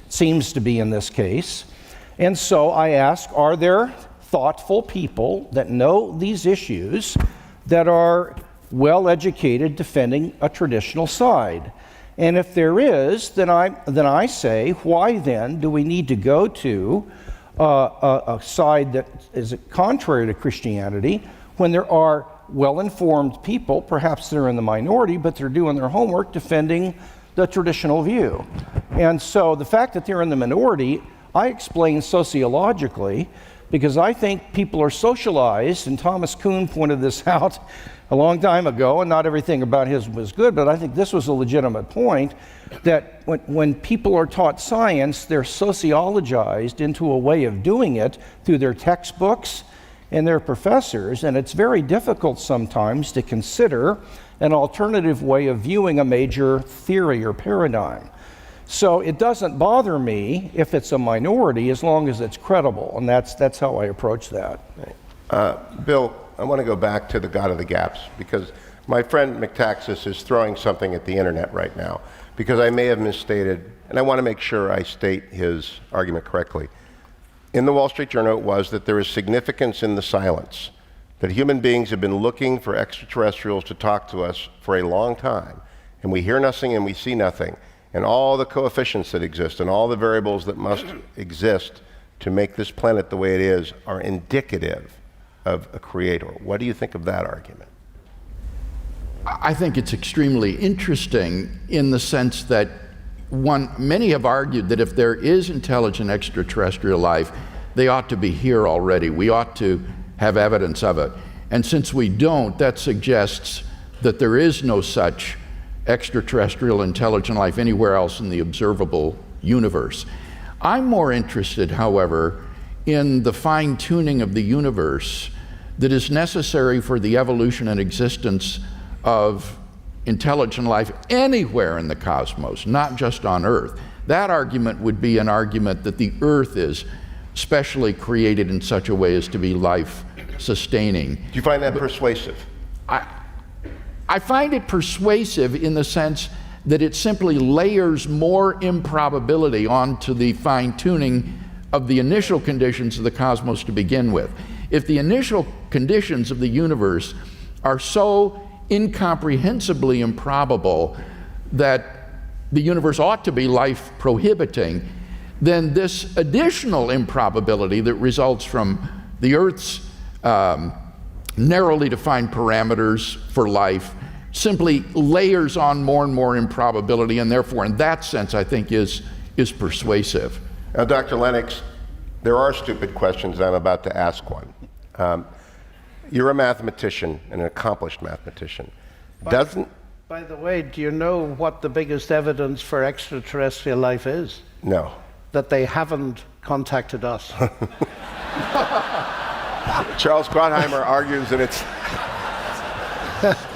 F: Seems to be in this case. And so I ask, are there thoughtful people that know these issues that are well-educated defending a traditional side? And if there is, then I say, why then do we need to go to a side that is contrary to Christianity when there are well-informed people, perhaps they're in the minority, but they're doing their homework defending the traditional view? And so the fact that they're in the minority, I explain sociologically, because I think people are socialized, and Thomas Kuhn pointed this out a long time ago, and not everything about his was good, but I think this was a legitimate point, that when people are taught science, they're sociologized into a way of doing it through their textbooks and their professors, and it's very difficult sometimes to consider an alternative way of viewing a major theory or paradigm. So it doesn't bother me if it's a minority as long as it's credible, and that's how I approach that.
C: Bill, I want to go back to the God of the gaps, because my friend McTaxis is throwing something at the internet right now, because I may have misstated, and I want to make sure I state his argument correctly. In the Wall Street Journal, it was that there is significance in the silence, that human beings have been looking for extraterrestrials to talk to us for a long time, and we hear nothing and we see nothing, and all the coefficients that exist and all the variables that must exist to make this planet the way it is are indicative of a creator. What do you think of that argument?
E: I think it's extremely interesting in the sense that many have argued that if there is intelligent extraterrestrial life, they ought to be here already. We ought to have evidence of it. And since we don't, that suggests that there is no such extraterrestrial intelligent life anywhere else in the observable universe. I'm more interested, however, in the fine-tuning of the universe that is necessary for the evolution and existence of intelligent life anywhere in the cosmos, not just on Earth. That argument would be an argument that the Earth is specially created in such a way as to be life-sustaining.
C: Do you find that persuasive?
E: I find it persuasive in the sense that it simply layers more improbability onto the fine-tuning of the initial conditions of the cosmos to begin with. If the initial conditions of the universe are so incomprehensibly improbable that the universe ought to be life-prohibiting, then this additional improbability that results from the Earth's narrowly defined parameters for life simply layers on more and more improbability, and therefore in that sense I think is persuasive.
C: Now, Dr. Lennox, there are stupid questions. I'm about to ask one. You're a mathematician, an accomplished mathematician.
D: By the way, do you know what the biggest evidence for extraterrestrial life is?
C: No.
D: That they haven't contacted us.
C: Charles Gottheimer argues that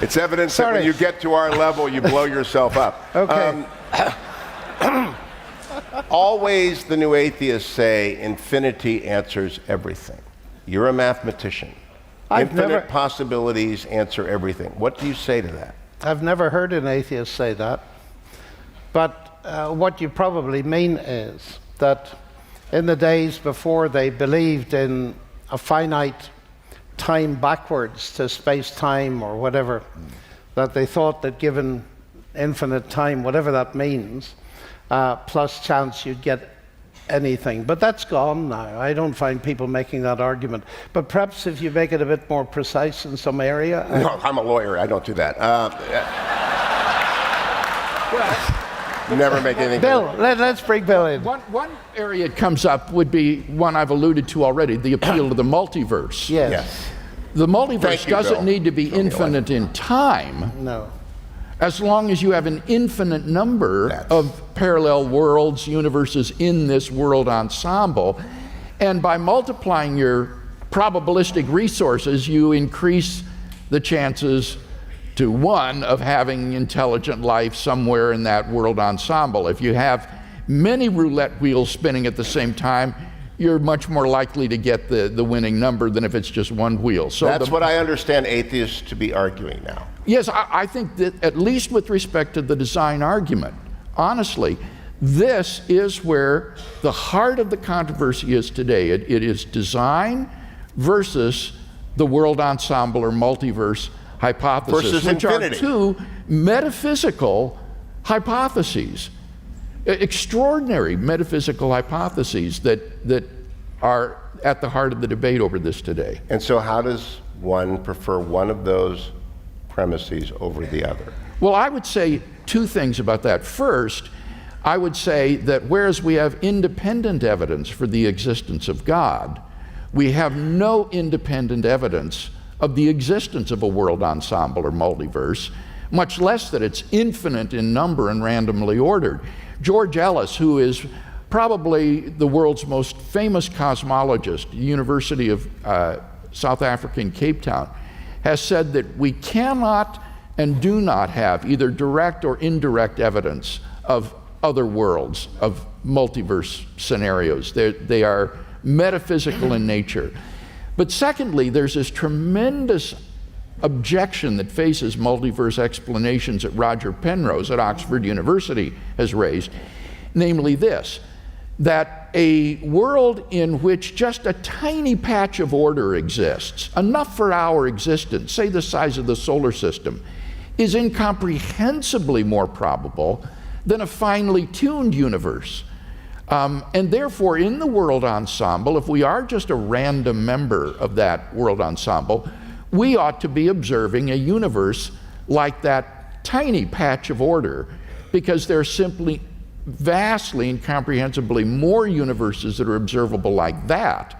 C: it's evidence that when you get to our level, you blow yourself up.
D: Okay.
C: Always the new atheists say infinity answers everything. You're a mathematician. Infinite possibilities answer everything. What do you say to that?
D: I've never heard an atheist say that. But what you probably mean is that in the days before they believed in a finite time backwards to space-time or whatever, that they thought that given infinite time, whatever that means, plus chance, you'd get anything. But that's gone now. I don't find people making that argument. But perhaps if you make it a bit more precise in some area.
C: No, I'm a lawyer. I don't do that. Never make anything.
D: Bill, let's bring Bill in.
E: One area it comes up would be one I've alluded to already, the appeal to the multiverse.
D: Yes.
E: The multiverse doesn't
C: Bill.
E: need to be infinite in time.
D: No.
E: As long as you have an infinite number of parallel worlds, universes in this world ensemble, and by multiplying your probabilistic resources, you increase the chances to one of having intelligent life somewhere in that world ensemble. If you have many roulette wheels spinning at the same time, you're much more likely to get the winning number than if it's just one wheel. So
C: that's what I understand atheists to be arguing now.
E: Yes, I think that at least with respect to the design argument, honestly, this is where the heart of the controversy is today. It is design versus the world ensemble or multiverse hypothesis,
C: versus
E: which
C: infinity.
E: are two metaphysical hypotheses, extraordinary metaphysical hypotheses that are at the heart of the debate over this today.
C: And so how does one prefer one of those premises over the other?
E: Well, I would say two things about that. First, I would say that whereas we have independent evidence for the existence of God, we have no independent evidence of the existence of a world ensemble or multiverse, much less that it's infinite in number and randomly ordered. George Ellis, who is probably the world's most famous cosmologist, University of South Africa in Cape Town, has said that we cannot and do not have either direct or indirect evidence of other worlds, of multiverse scenarios. They are metaphysical in nature. But secondly, there's this tremendous objection that faces multiverse explanations that Roger Penrose at Oxford University has raised, namely this, that a world in which just a tiny patch of order exists, enough for our existence, say the size of the solar system, is incomprehensibly more probable than a finely tuned universe. And therefore, in the world ensemble, if we are just a random member of that world ensemble, we ought to be observing a universe like that tiny patch of order, because there are simply vastly, incomprehensibly more universes that are observable like that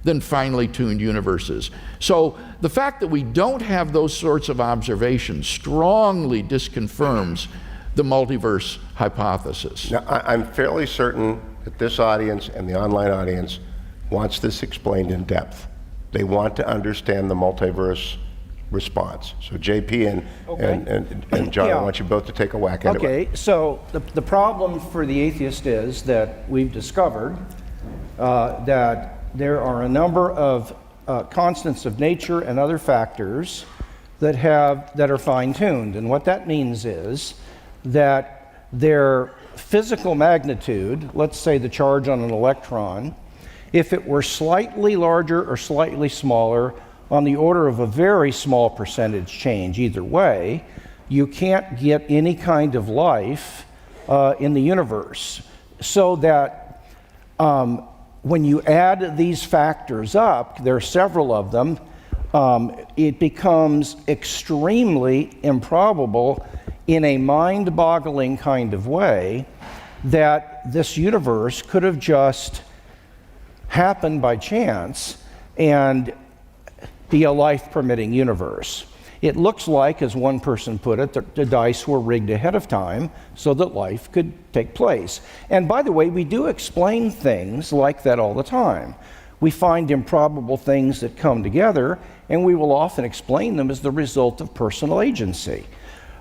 E: than finely tuned universes. So the fact that we don't have those sorts of observations strongly disconfirms the multiverse hypothesis.
C: Now, I'm fairly certain that this audience and the online audience wants this explained in depth. They want to understand the multiverse response. So JP and John,
F: Yeah.
C: I want you both to take a whack at it.
F: Okay, so the problem for the atheist is that we've discovered that there are a number of constants of nature and other factors that are fine-tuned. And what that means is that their physical magnitude, let's say the charge on an electron, if it were slightly larger or slightly smaller, on the order of a very small percentage change either way, you can't get any kind of life in the universe. So that when you add these factors up, there are several of them, it becomes extremely improbable in a mind-boggling kind of way that this universe could have just happened by chance and be a life-permitting universe. It looks like, as one person put it, that the dice were rigged ahead of time so that life could take place. And by the way, we do explain things like that all the time. We find improbable things that come together, and we will often explain them as the result of personal agency.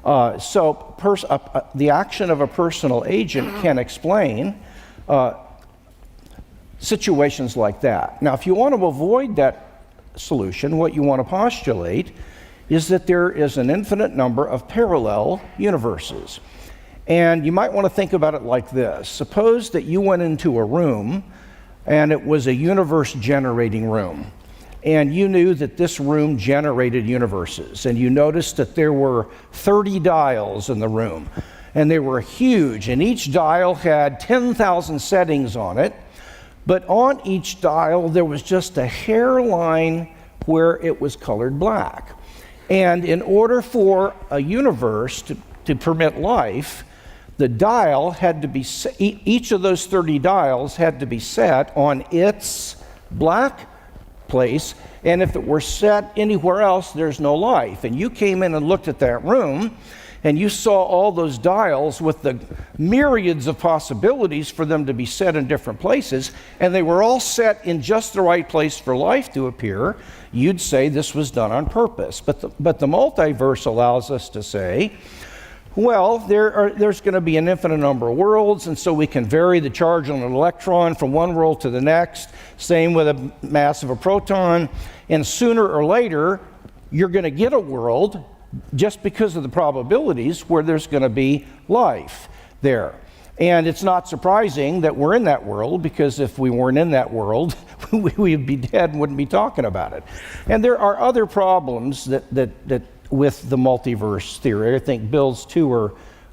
F: The action of a personal agent can explain situations like that. Now, if you want to avoid that solution, what you want to postulate is that there is an infinite number of parallel universes. And you might want to think about it like this. Suppose that you went into a room and it was a universe generating room. And you knew that this room generated universes. And you noticed that there were 30 dials in the room. And they were huge. And each dial had 10,000 settings on it. But on each dial, there was just a hairline where it was colored black. And in order for a universe to permit life, the dial had to be, each of those 30 dials had to be set on its black place. And if it were set anywhere else, there's no life. And you came in and looked at that room, and you saw all those dials with the myriads of possibilities for them to be set in different places, and they were all set in just the right place for life to appear, you'd say this was done on purpose. But the multiverse allows us to say, well, there's going to be an infinite number of worlds, and so we can vary the charge on an electron from one world to the next, same with a mass of a proton, and sooner or later, you're going to get a world just because of the probabilities where there's going to be life there. And it's not surprising that we're in that world, because if we weren't in that world, we'd be dead and wouldn't be talking about it. And there are other problems that with the multiverse theory. I think Bill's two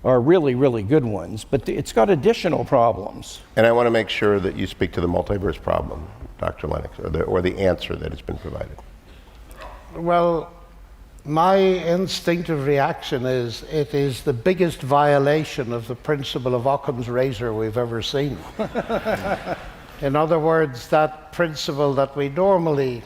F: are really, really good ones, but it's got additional problems.
C: And I want to make sure that you speak to the multiverse problem, Dr. Lennox, or the answer that has been provided.
D: Well, my instinctive reaction is it is the biggest violation of the principle of Occam's razor we've ever seen. In other words, that principle that we normally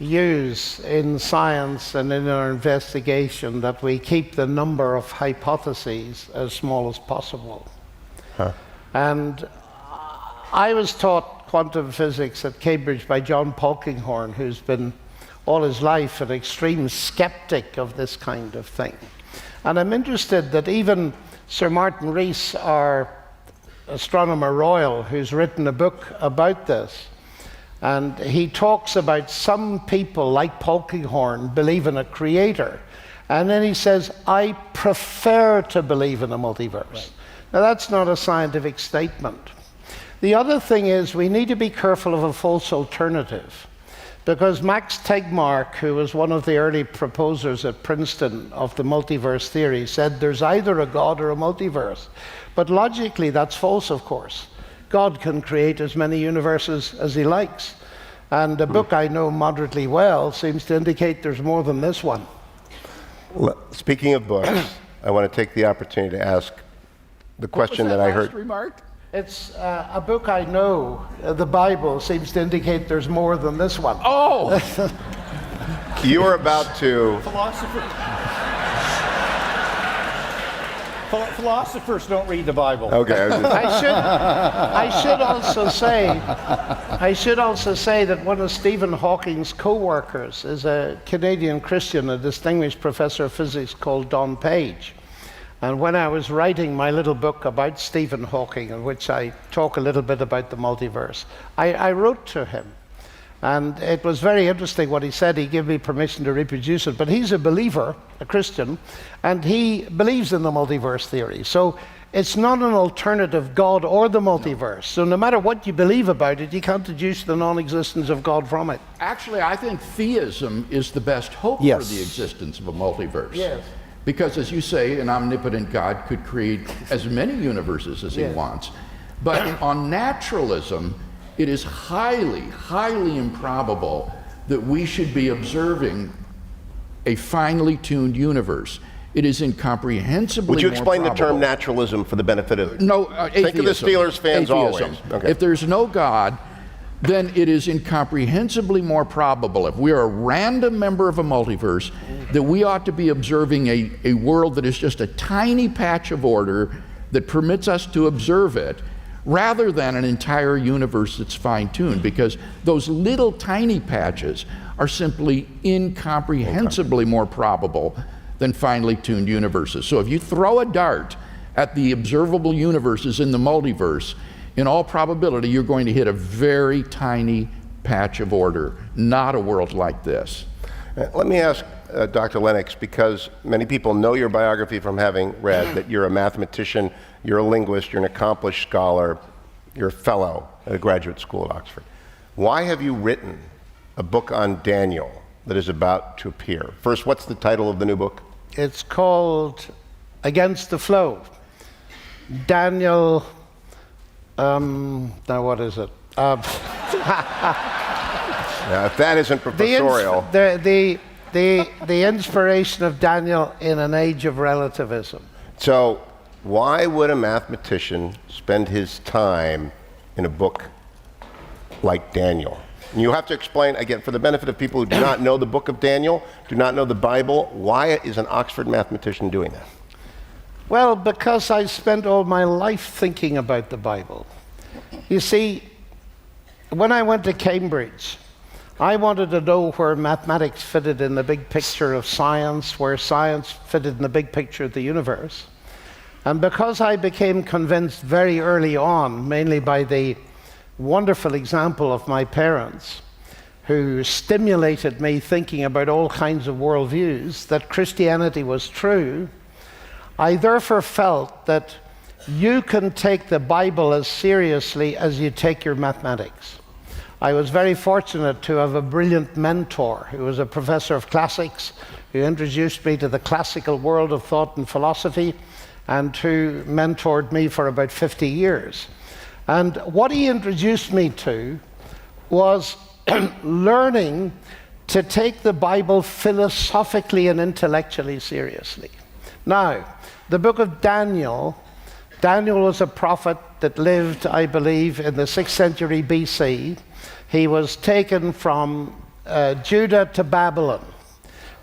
D: use in science and in our investigation, that we keep the number of hypotheses as small as possible. And I was taught quantum physics at Cambridge by John Polkinghorne, who's been all his life an extreme skeptic of this kind of thing. And I'm interested that even Sir Martin Rees, our astronomer royal, who's written a book about this, And he talks about some people, like Polkinghorne, believe in a creator. And then he says, I prefer to believe in a multiverse. Right. Now, that's not a scientific statement. The other thing is we need to be careful of a false alternative. Because Max Tegmark, who was one of the early proposers at Princeton of the multiverse theory, said there's either a God or a multiverse. But logically, that's false, of course. God can create as many universes as he likes. And a book I know moderately well seems to indicate there's more than this one.
C: Speaking of books, I want to take the opportunity to ask the question that I heard.
E: Remark?
D: It's a book I know, the Bible, seems to indicate there's more than this one.
E: Oh!
C: You were about to...
F: Philosophers don't read the Bible.
C: Okay.
D: I should also say that one of Stephen Hawking's co-workers is a Canadian Christian, a distinguished professor of physics called Don Page. And when I was writing my little book about Stephen Hawking, in which I talk a little bit about the multiverse, I wrote to him. And it was very interesting what he said. He gave me permission to reproduce it. But he's a believer, a Christian, and he believes in the multiverse theory. So it's not an alternative God or the multiverse. So no matter what you believe about it, you can't deduce the non-existence of God from it.
E: Actually, I think theism is the best hope for the existence of a multiverse.
D: Yes.
E: Because, as you say, an omnipotent God could create as many universes as he wants. But on naturalism, it is highly, highly improbable that we should be observing a finely tuned universe. It is incomprehensibly
C: Would you
E: more
C: explain the term
E: probable.
C: naturalism for the benefit of...
E: Atheism.
C: Think of the Steelers fans always. Okay.
E: If there's no God, then it is incomprehensibly more probable, if we are a random member of a multiverse, that we ought to be observing a world that is just a tiny patch of order that permits us to observe it, rather than an entire universe that's fine-tuned, because those little tiny patches are simply incomprehensibly more probable than finely tuned universes. So if you throw a dart at the observable universes in the multiverse, in all probability, you're going to hit a very tiny patch of order, not a world like this.
C: Let me ask Dr. Lennox, because many people know your biography from having read that you're a mathematician, you're a linguist, you're an accomplished scholar, you're a fellow at a graduate school at Oxford. Why have you written a book on Daniel that is about to appear? First, what's the title of the new book?
D: It's called Against the Flow. Daniel... now what is it?
C: Now, if that isn't professorial.
D: The inspiration of Daniel in an age of relativism.
C: So, why would a mathematician spend his time in a book like Daniel? And you have to explain, again, for the benefit of people who do not know the book of Daniel, do not know the Bible, why is an Oxford mathematician doing that?
D: Well, because I spent all my life thinking about the Bible. You see, when I went to Cambridge, I wanted to know where mathematics fitted in the big picture of science, where science fitted in the big picture of the universe. And because I became convinced very early on, mainly by the wonderful example of my parents, who stimulated me thinking about all kinds of worldviews, that Christianity was true, I therefore felt that you can take the Bible as seriously as you take your mathematics. I was very fortunate to have a brilliant mentor who was a professor of classics, who introduced me to the classical world of thought and philosophy, and who mentored me for about 50 years. And what he introduced me to was learning to take the Bible philosophically and intellectually seriously. Now, the book of Daniel was a prophet that lived, I believe, in the 6th century BC. He was taken from Judah to Babylon.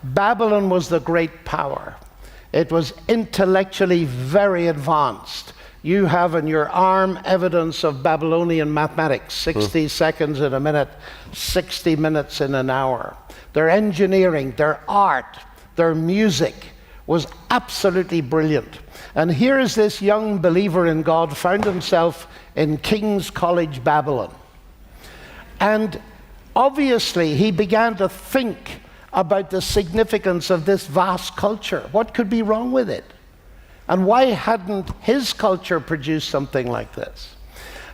D: Babylon was the great power. It was intellectually very advanced. You have in your arm evidence of Babylonian mathematics, 60 seconds in a minute, 60 minutes in an hour. Their engineering, their art, their music was absolutely brilliant. And here is this young believer in God found himself in King's College, Babylon. And obviously, he began to think about the significance of this vast culture. What could be wrong with it? And why hadn't his culture produced something like this?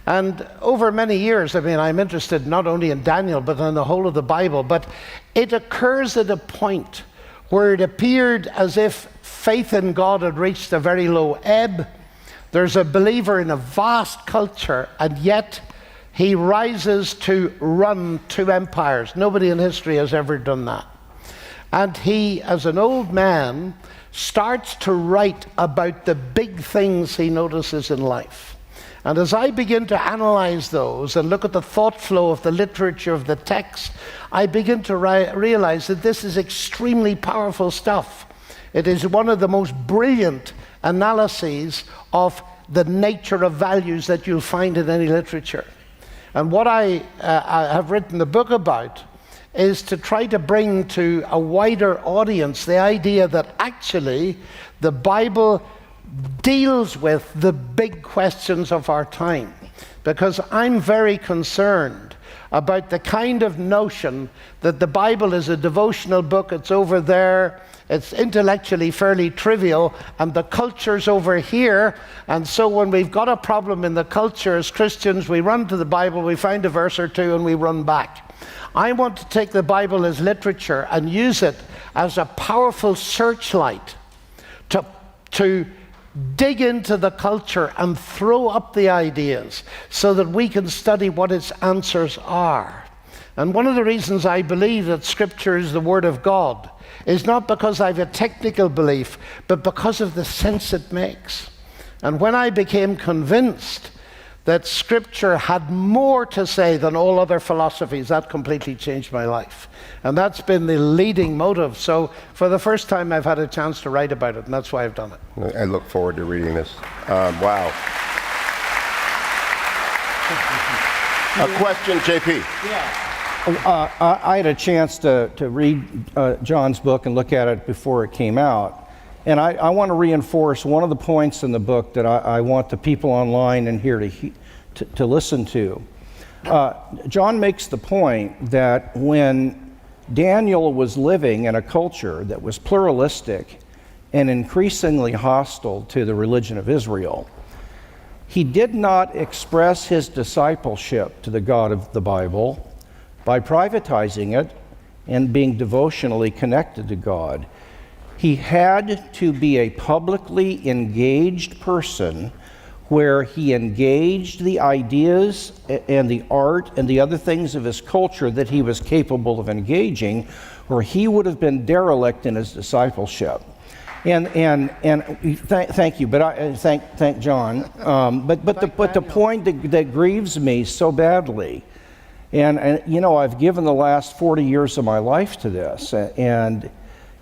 D: And over many years, I mean, I'm interested not only in Daniel, but in the whole of the Bible, but it occurs at a point where it appeared as if faith in God had reached a very low ebb. There's a believer in a vast culture, and yet he rises to run two empires. Nobody in history has ever done that. And he, as an old man, starts to write about the big things he notices in life. And as I begin to analyze those and look at the thought flow of the literature of the text, I begin to realize that this is extremely powerful stuff. It is one of the most brilliant analyses of the nature of values that you'll find in any literature. And what I have written the book about is to try to bring to a wider audience the idea that actually the Bible deals with the big questions of our time. Because I'm very concerned about the kind of notion that the Bible is a devotional book, it's over there, it's intellectually fairly trivial, and the culture's over here, and so when we've got a problem in the culture as Christians, we run to the Bible, we find a verse or two, and we run back. I want to take the Bible as literature and use it as a powerful searchlight to dig into the culture and throw up the ideas so that we can study what its answers are. And one of the reasons I believe that Scripture is the Word of God is not because I have a technical belief, but because of the sense it makes. And when I became convinced that Scripture had more to say than all other philosophies, that completely changed my life. And that's been the leading motive. So for the first time, I've had a chance to write about it, and that's why I've done it.
C: I look forward to reading this. Wow. A question, JP.
F: I had a chance to read John's book and look at it before it came out. And I want to reinforce one of the points in the book that I want the people online and here to listen to. John makes the point that when Daniel was living in a culture that was pluralistic and increasingly hostile to the religion of Israel, he did not express his discipleship to the God of the Bible by privatizing it and being devotionally connected to God. He had to be a publicly engaged person where he engaged the ideas and the art and the other things of his culture that he was capable of engaging, or he would have been derelict in his discipleship. And thank you, but I thank John. But the point that grieves me so badly, and you know, I've given the last 40 years of my life to this, and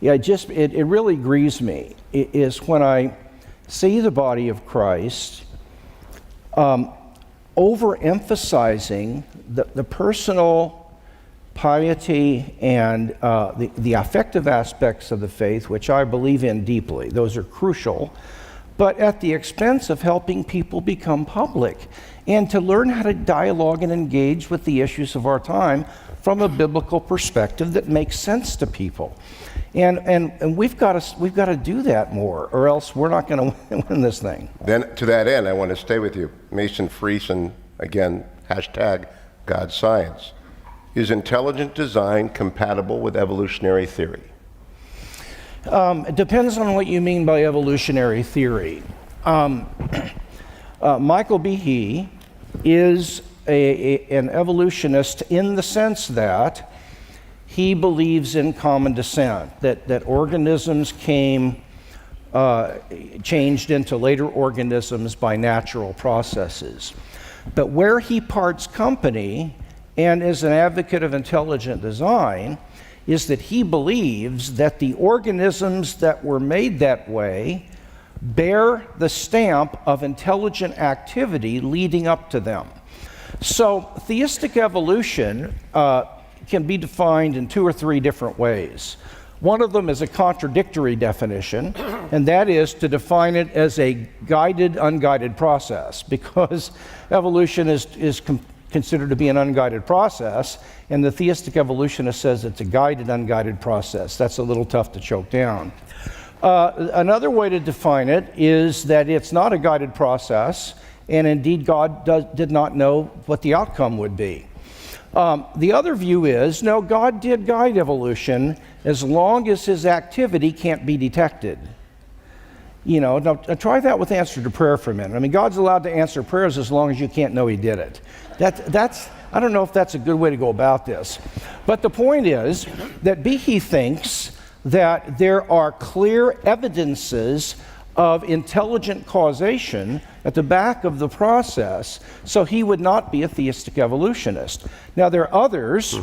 F: yeah, it really grieves me, is when I see the body of Christ overemphasizing the personal piety and the affective aspects of the faith, which I believe in deeply. Those are crucial, but at the expense of helping people become public and to learn how to dialogue and engage with the issues of our time from a biblical perspective that makes sense to people. And we've got to do that more, or else we're not going to win this thing.
C: Then, to that end, I want to stay with you. Mason Friesen, again, hashtag God Science. Is intelligent design compatible with evolutionary theory?
F: It depends on what you mean by evolutionary theory. Michael Behe is an evolutionist in the sense that he believes in common descent, that organisms changed into later organisms by natural processes. But where he parts company and is an advocate of intelligent design is that he believes that the organisms that were made that way bear the stamp of intelligent activity leading up to them. So theistic evolution can be defined in 2 or 3 different ways. One of them is a contradictory definition, and that is to define it as a guided, unguided process, because evolution is considered to be an unguided process, and the theistic evolutionist says it's a guided, unguided process. That's a little tough to choke down. Another way to define it is that it's not a guided process, and indeed God did not know what the outcome would be. The other view is, no, God did guide evolution as long as his activity can't be detected. Now try that with answer to prayer for a minute. I mean, God's allowed to answer prayers as long as you can't know he did it. I don't know if that's a good way to go about this. But the point is that Behe thinks that there are clear evidences of intelligent causation at the back of the process, so he would not be a theistic evolutionist. Now, there are others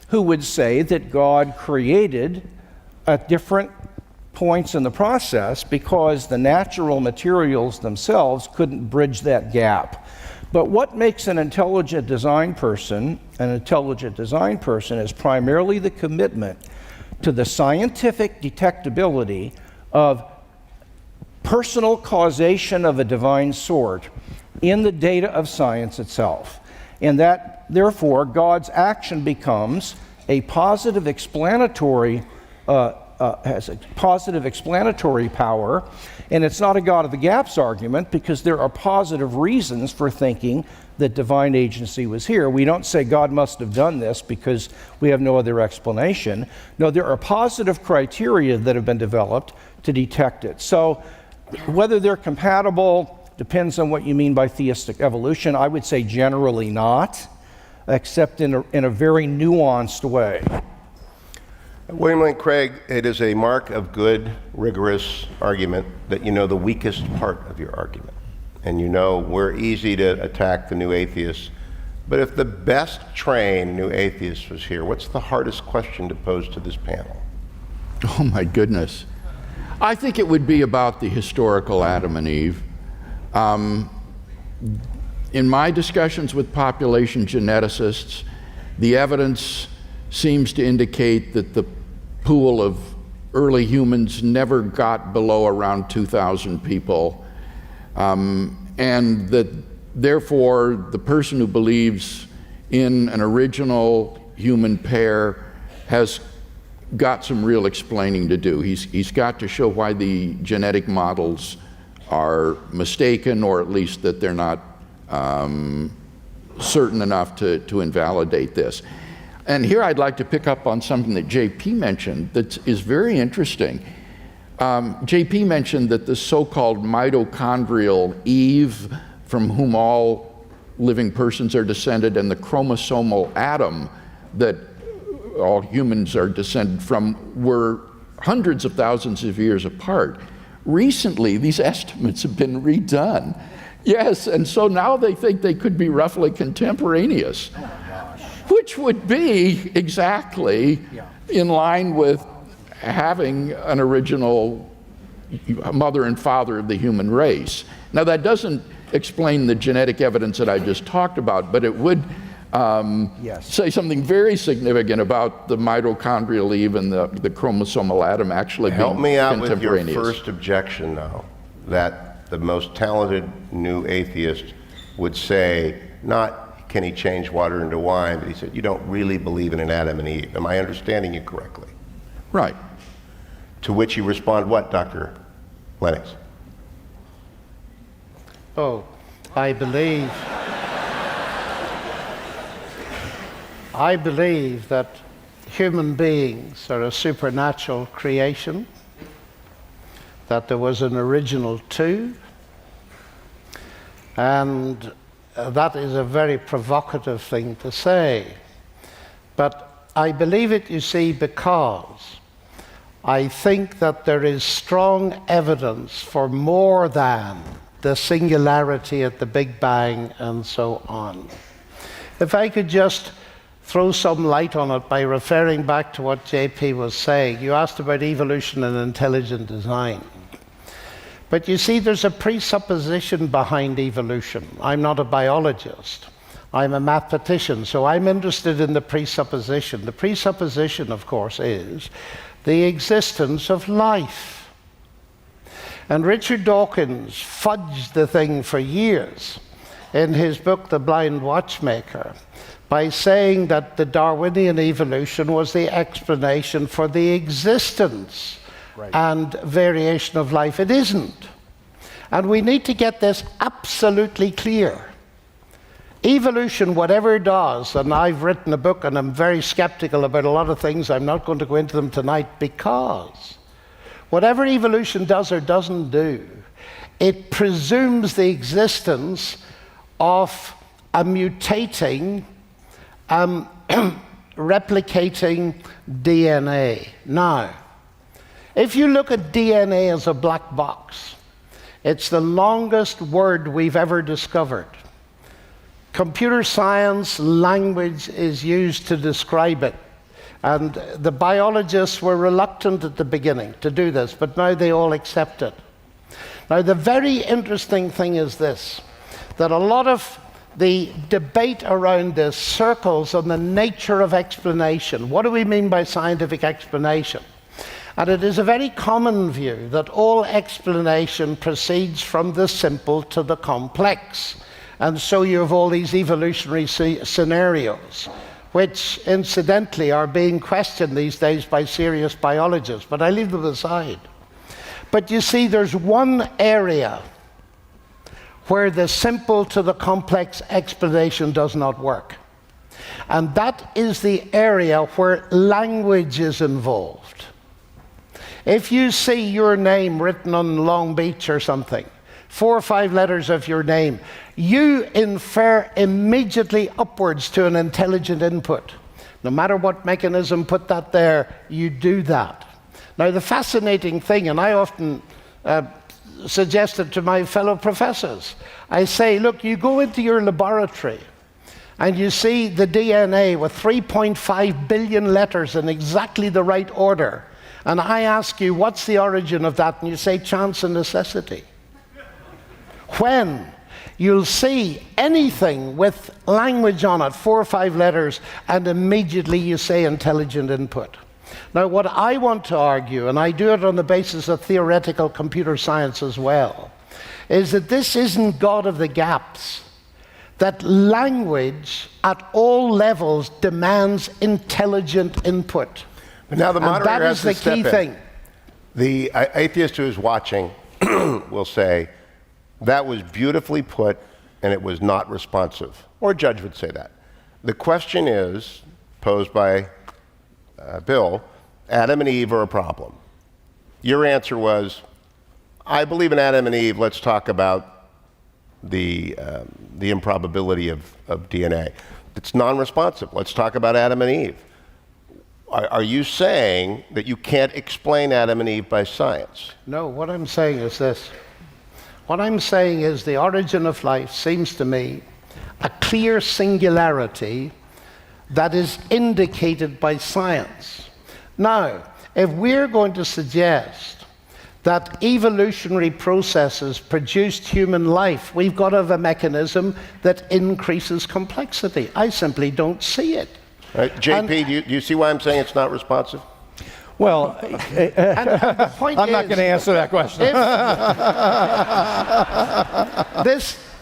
F: who would say that God created at different points in the process because the natural materials themselves couldn't bridge that gap. But what makes an intelligent design person is primarily the commitment to the scientific detectability of personal causation of a divine sort in the data of science itself. And that, therefore, God's action becomes a positive explanatory has a positive explanatory power, and it's not a God of the gaps argument because there are positive reasons for thinking that divine agency was here. We don't say God must have done this because we have no other explanation. No, there are positive criteria that have been developed to detect it. So whether they're compatible depends on what you mean by theistic evolution. I would say generally not, except in a very nuanced way.
C: William Lane Craig, it is a mark of good, rigorous argument that you know the weakest part of your argument. And you know we're easy to attack the new atheists. But if the best trained new atheist was here, what's the hardest question to pose to this panel?
E: Oh my goodness. I think it would be about the historical Adam and Eve. In my discussions with population geneticists, the evidence seems to indicate that the pool of early humans never got below around 2,000 people, and that therefore the person who believes in an original human pair has got some real explaining to do. He's got to show why the genetic models are mistaken, or at least that they're not certain enough to invalidate this. And here I'd like to pick up on something that JP mentioned that is very interesting. JP mentioned that the so-called mitochondrial Eve, from whom all living persons are descended, and the chromosomal Adam that all humans are descended from were hundreds of thousands of years apart. Recently, these estimates have been redone. Yes, and so now they think they could be roughly contemporaneous, which would be exactly in line with having an original mother and father of the human race. Now, that doesn't explain the genetic evidence that I just talked about, but it would say something very significant about the mitochondrial Eve and the chromosomal Adam actually being
C: Help me out with your
E: contemporaneous.
C: first objection, though, that the most talented new atheist would say, not can he change water into wine, but he said, you don't really believe in an Adam and Eve. Am I understanding you correctly?
E: Right.
C: To which you respond, what, Dr. Lennox?
D: Oh, I believe that human beings are a supernatural creation, that there was an original two, and that is a very provocative thing to say. But I believe it, you see, because I think that there is strong evidence for more than the singularity at the Big Bang and so on. If I could just throw some light on it by referring back to what JP was saying. You asked about evolution and intelligent design. But you see, there's a presupposition behind evolution. I'm not a biologist. I'm a mathematician, so I'm interested in the presupposition. The presupposition, of course, is the existence of life. And Richard Dawkins fudged the thing for years. in his book, The Blind Watchmaker, by saying that the Darwinian evolution was the explanation for the existence and variation of life. It isn't. And we need to get this absolutely clear. Evolution, whatever it does, and I've written a book and I'm very skeptical about a lot of things, I'm not going to go into them tonight, because whatever evolution does or doesn't do, it presumes the existence of a mutating, replicating DNA. Now, if you look at DNA as a black box, it's the longest word we've ever discovered. Computer science language is used to describe it. And the biologists were reluctant at the beginning to do this, but now they all accept it. Now, the very interesting thing is this, that a lot of the debate around this circles on the nature of explanation. What do we mean by scientific explanation? And it is a very common view that all explanation proceeds from the simple to the complex. And so you have all these evolutionary scenarios, which incidentally are being questioned these days by serious biologists, but I leave them aside. But you see, there's one area where the simple to the complex explanation does not work. And that is the area where language is involved. If you see your name written on Long Beach or something, 4 or 5 letters of your name, you infer immediately upwards to an intelligent input. No matter what mechanism put that there, you do that. Now, the fascinating thing, and I often suggest it to my fellow professors, I say, look, you go into your laboratory and you see the DNA with 3.5 billion letters in exactly the right order. And I ask you, what's the origin of that? And you say, chance and necessity. When you'll see anything with language on it, 4 or 5 letters, and immediately you say intelligent input. Now, what I want to argue, and I do it on the basis of theoretical computer science as well, is that this isn't God of the gaps. That language at all levels demands intelligent input.
C: But now the moderator
D: and that
C: has
D: is the
C: to step
D: key
C: in.
D: thing.
C: The atheist who is watching will say, that was beautifully put and it was not responsive. Or a judge would say that. The question is, posed by Bill, Adam and Eve are a problem. Your answer was, I believe in Adam and Eve, let's talk about the improbability of DNA. It's non-responsive. Let's talk about Adam and Eve. Are you saying that you can't explain Adam and Eve by science?
D: No, what I'm saying is this. What I'm saying is the origin of life seems to me a clear singularity that is indicated by science. Now, if we're going to suggest that evolutionary processes produced human life, we've got to have a mechanism that increases complexity. I simply don't see it.
C: Right. JP, do you see why I'm saying it's not responsive?
F: Well,
D: the point
F: I'm not going to answer that question.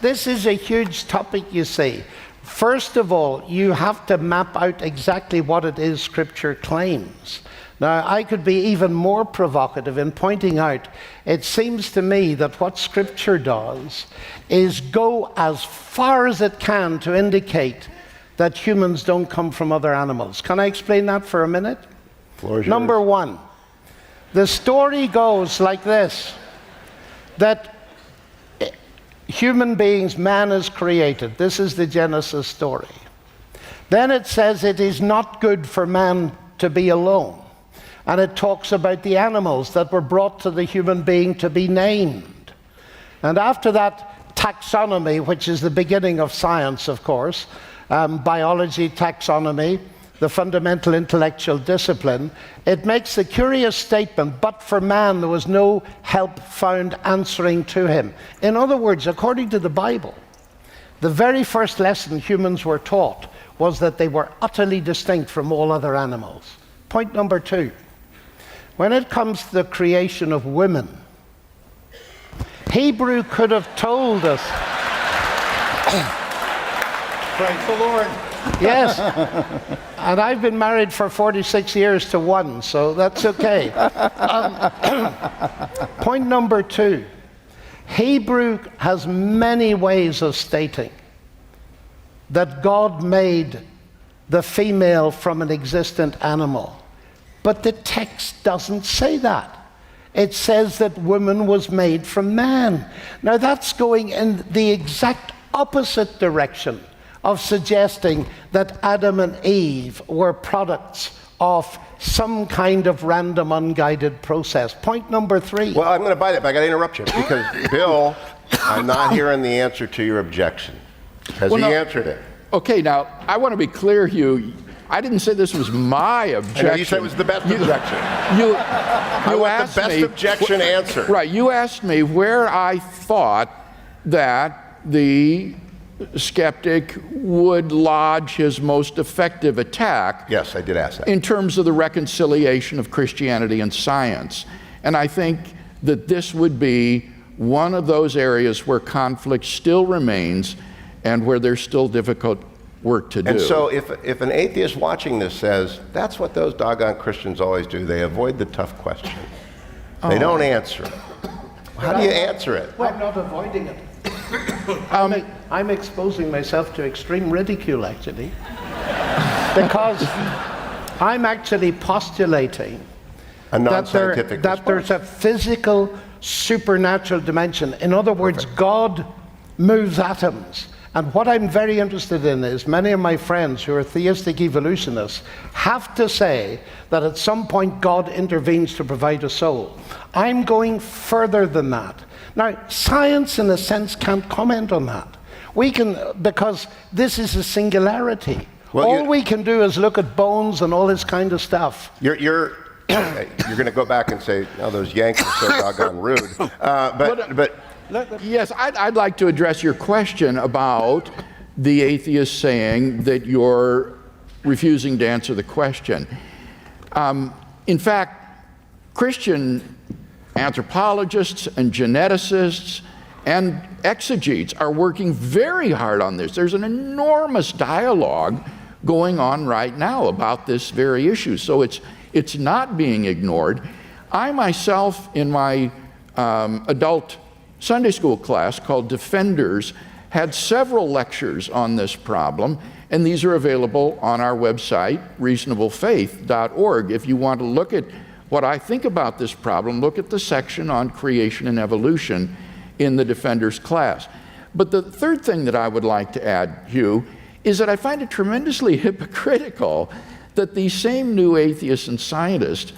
D: This is a huge topic, you see. First of all, you have to map out exactly what it is Scripture claims. Now, I could be even more provocative in pointing out, it seems to me that what Scripture does is go as far as it can to indicate that humans don't come from other animals. Can I explain that for a minute? Number one, the story goes like this, that human beings, man is created. This is the Genesis story. Then it says it is not good for man to be alone. And it talks about the animals that were brought to the human being to be named. And after that, taxonomy, which is the beginning of science, of course, biology, taxonomy, the fundamental intellectual discipline, it makes the curious statement, but for man there was no help found answering to him. In other words, according to the Bible, the very first lesson humans were taught was that they were utterly distinct from all other animals. Point number two, when it comes to the creation of women, Hebrew could have told us
C: Praise the Lord.
D: Yes. And I've been married for 46 years to one, so that's okay. Point number 2. Hebrew has many ways of stating that God made the female from an existent animal. But the text doesn't say that. It says that woman was made from man. Now that's going in the exact opposite direction of suggesting that Adam and Eve were products of some kind of random, unguided process. Point number 3.
C: Well, I'm going to buy that, but I got to interrupt you because, Bill, I'm not hearing the answer to your objection. Has he answered it?
E: Okay, now, I want to be clear, Hugh. I didn't say this was my objection.
C: I know you said it was the best objection.
E: I
C: want the best objection answer.
E: Right, you asked me where I thought that the skeptic would lodge his most effective attack.
C: Yes, I did ask that.
E: In terms of the reconciliation of Christianity and science. And I think that this would be one of those areas where conflict still remains and where there's still difficult work to do.
C: And so if an atheist watching this says, that's what those doggone Christians always do, they avoid the tough question. They don't answer it. How do you answer it?
D: I'm not avoiding it. I'm exposing myself to extreme ridicule, actually, because I'm actually postulating
C: A non-scientific
D: that there's a physical, supernatural dimension. In other words, God moves atoms. And what I'm very interested in is many of my friends who are theistic evolutionists have to say that at some point God intervenes to provide a soul. I'm going further than that. Now, science, in a sense, can't comment on that. We can, because this is a singularity.
C: Well,
D: all we can do is look at bones and all this kind of stuff.
C: You're going to go back and say, "Oh, those Yanks are so doggone rude." But
E: yes, I'd like to address your question about the atheist saying that you're refusing to answer the question. In fact, Christian anthropologists and geneticists and exegetes are working very hard on this. There's an enormous dialogue going on right now about this very issue, so it's not being ignored. I myself, in my adult Sunday school class called Defenders, had several lectures on this problem, and these are available on our website, reasonablefaith.org. If you want to look at what I think about this problem, look at the section on creation and evolution in the Defenders class. But the third thing that I would like to add, Hugh, is that I find it tremendously hypocritical that these same new atheists and scientists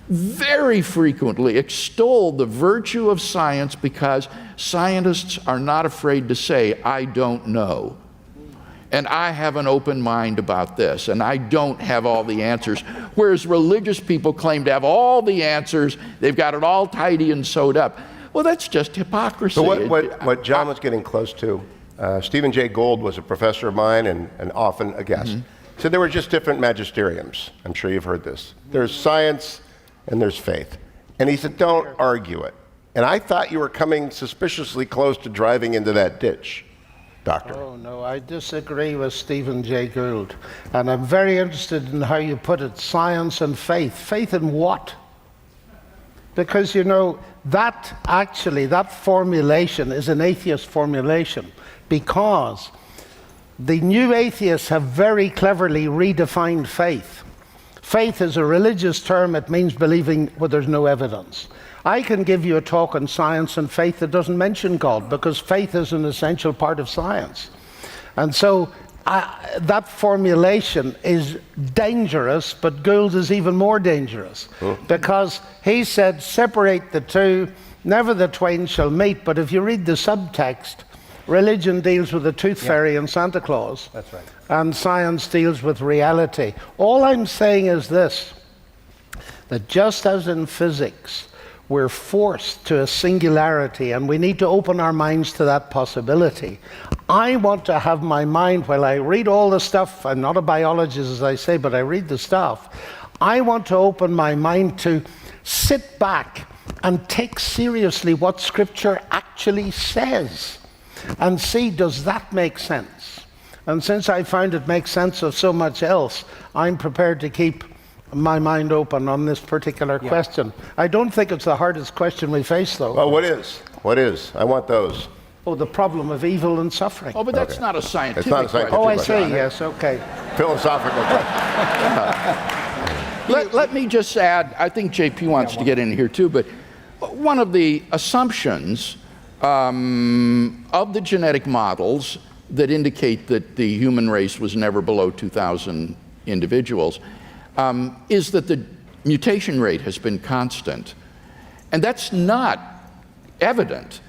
E: very frequently extol the virtue of science because scientists are not afraid to say, "I don't know." And I have an open mind about this, and I don't have all the answers. Whereas religious people claim to have all the answers, they've got it all tidy and sewed up. Well, that's just hypocrisy.
C: So what John was getting close to, Stephen Jay Gould was a professor of mine and often a guest. So there were just different magisteriums. I'm sure you've heard this. There's science and there's faith. And he said, don't argue it. And I thought you were coming suspiciously close to driving into that ditch, Doctor.
D: Oh, no, I disagree with Stephen Jay Gould. And I'm very interested in how you put it, science and faith. Faith in what? Because, you know, that formulation is an atheist formulation, because the new atheists have very cleverly redefined faith. Faith is a religious term. It means believing where there's no evidence. I can give you a talk on science and faith that doesn't mention God, because faith is an essential part of science. And so that formulation is dangerous, but Gould is even more dangerous, because he said, separate the two, never the twain shall meet. But if you read the subtext, religion deals with the tooth fairy and Santa Claus.
C: That's right.
D: And science deals with reality. All I'm saying is this, that just as in physics, we're forced to a singularity and we need to open our minds to that possibility. I want to have my mind, while I read all the stuff, I'm not a biologist as I say, but I read the stuff, I want to open my mind to sit back and take seriously what Scripture actually says. and see, does that make sense? And since I find it makes sense of so much else, I'm prepared to keep my mind open on this particular question. I don't think it's the hardest question we face, though.
C: Well, what is? What is? I want those.
D: Oh, the problem of evil and suffering.
E: Oh, but that's not a scientific
C: It's not a scientific
E: question.
D: Oh, I
C: question.
D: see, yes, okay.
C: Philosophical question.
E: Let me just add, I think JP wants to get in here too, but one of the assumptions of the genetic models that indicate that the human race was never below 2,000 individuals is that the mutation rate has been constant. And that's not evident.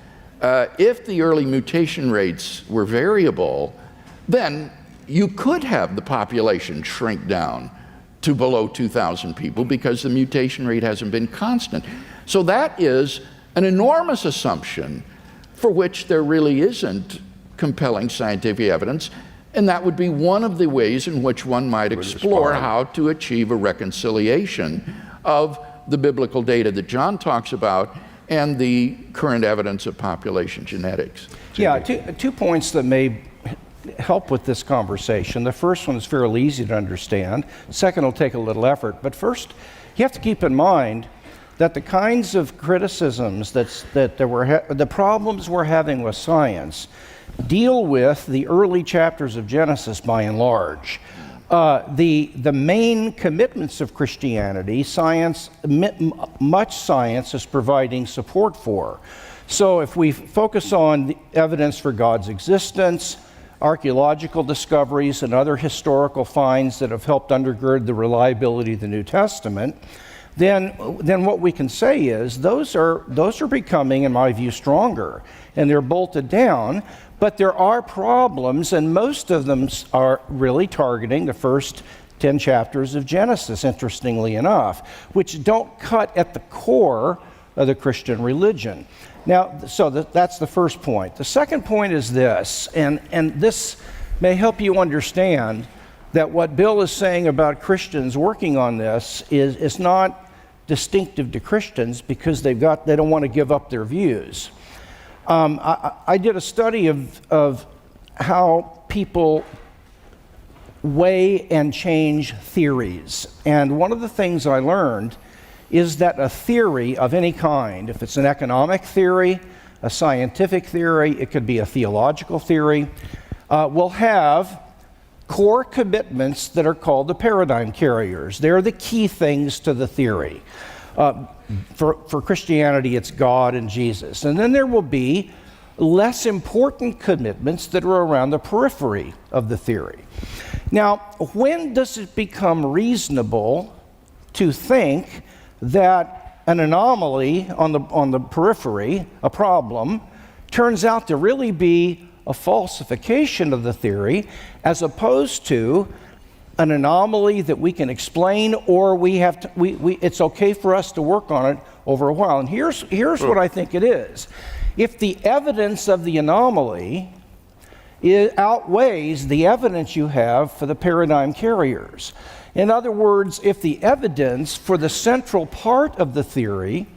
E: If the early mutation rates were variable, then you could have the population shrink down to below 2,000 people because the mutation rate hasn't been constant. So that is an enormous assumption for which there really isn't compelling scientific evidence, and that would be one of the ways in which one might explore how to achieve a reconciliation of the biblical data that John talks about and the current evidence of population genetics.
F: Yeah, two points that may help with this conversation. The first one is fairly easy to understand. Second will take a little effort. But first, you have to keep in mind that the kinds of criticisms the problems we're having with science deal with the early chapters of Genesis by and large. The main commitments of Christianity, much science is providing support for. So if we focus on the evidence for God's existence, archaeological discoveries, and other historical finds that have helped undergird the reliability of the New Testament, then what we can say is those are becoming, in my view, stronger, and they're bolted down. But there are problems, and most of them are really targeting the first 10 chapters of Genesis, interestingly enough, which don't cut at the core of the Christian religion. Now, so that's the first point. The second point is this, and this may help you understand that what Bill is saying about Christians working on this is not distinctive to Christians because they don't want to give up their views. I did a study of how people weigh and change theories. And one of the things I learned is that a theory of any kind, if it's an economic theory, a scientific theory, it could be a theological theory, will have core commitments that are called the paradigm carriers. They're the key things to the theory. For Christianity, it's God and Jesus. And then there will be less important commitments that are around the periphery of the theory. Now, when does it become reasonable to think that an anomaly on the periphery, a problem, turns out to really be a falsification of the theory as opposed to an anomaly that we can explain, or it's okay for us to work on it over a while? And here's what I think it is. If the evidence of the anomaly outweighs the evidence you have for the paradigm carriers. In other words, if the evidence for the central part of the theory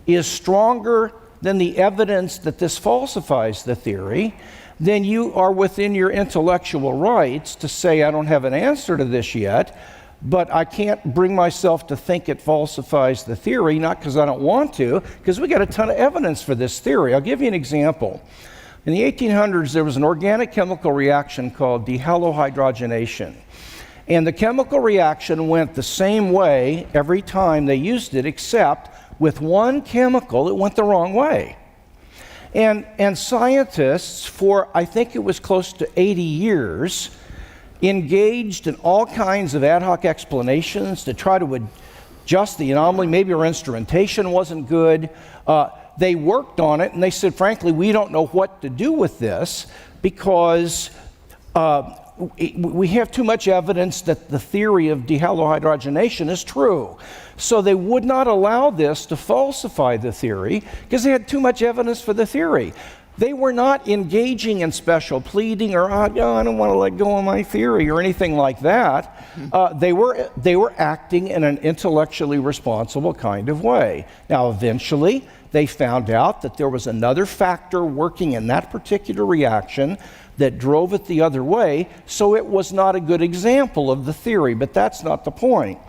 F: is stronger than the evidence that this falsifies the theory, then you are within your intellectual rights to say, I don't have an answer to this yet, but I can't bring myself to think it falsifies the theory, not because I don't want to, because we got a ton of evidence for this theory. I'll give you an example. In the 1800s, there was an organic chemical reaction called dehalohydrogenation. And the chemical reaction went the same way every time they used it, except with one chemical, it went the wrong way. And scientists, for I think it was close to 80 years, engaged in all kinds of ad hoc explanations to try to adjust the anomaly. Maybe our instrumentation wasn't good. They worked on it, and they said, frankly, we don't know what to do with this because we have too much evidence that the theory of dehalohydrogenation is true. So they would not allow this to falsify the theory because they had too much evidence for the theory. They were not engaging in special pleading or, I don't want to let go of my theory or anything like that. They were acting in an intellectually responsible kind of way. Now, eventually, they found out that there was another factor working in that particular reaction that drove it the other way, so it was not a good example of the theory, but that's not the point.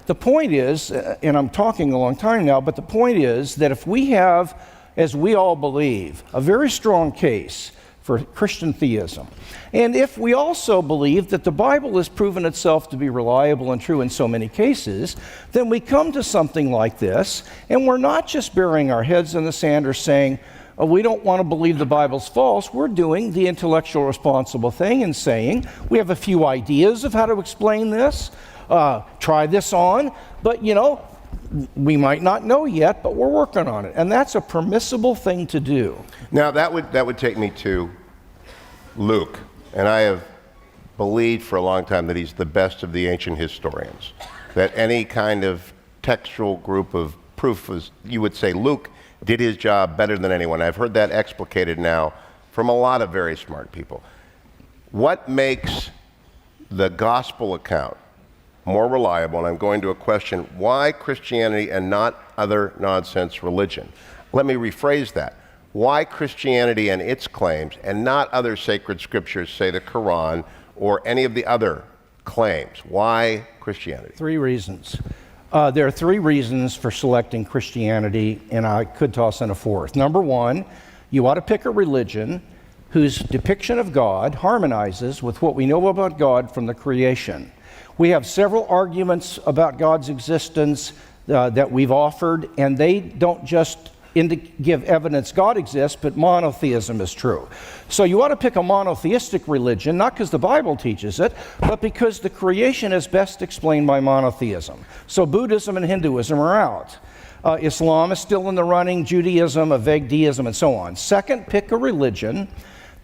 F: The point is, and I'm talking a long time now, but the point is that if we have, as we all believe, a very strong case for Christian theism, and if we also believe that the Bible has proven itself to be reliable and true in so many cases, then we come to something like this, and we're not just burying our heads in the sand or saying, oh, we don't want to believe the Bible's false. We're doing the intellectual responsible thing and saying, we have a few ideas of how to explain this, try this on, but we might not know yet, but we're working on it. And that's a permissible thing to do.
C: Now, that would take me to Luke. And I have believed for a long time that he's the best of the ancient historians. That any kind of textual group of proof was, you would say Luke did his job better than anyone. I've heard that explicated now from a lot of very smart people. What makes the gospel account more reliable? And I'm going to a question, why Christianity and not other nonsense religion? Let me rephrase that. Why Christianity and its claims and not other sacred scriptures, say the Quran or any of the other claims? Why Christianity?
F: 3 reasons. There are 3 reasons for selecting Christianity, and I could toss in a 4th. Number 1, you ought to pick a religion whose depiction of God harmonizes with what we know about God from the creation. We have several arguments about God's existence that we've offered, and they don't just give evidence God exists, but monotheism is true. So you ought to pick a monotheistic religion, not because the Bible teaches it, but because the creation is best explained by monotheism. So Buddhism and Hinduism are out. Islam is still in the running, Judaism, a vague deism, and so on. Second, pick a religion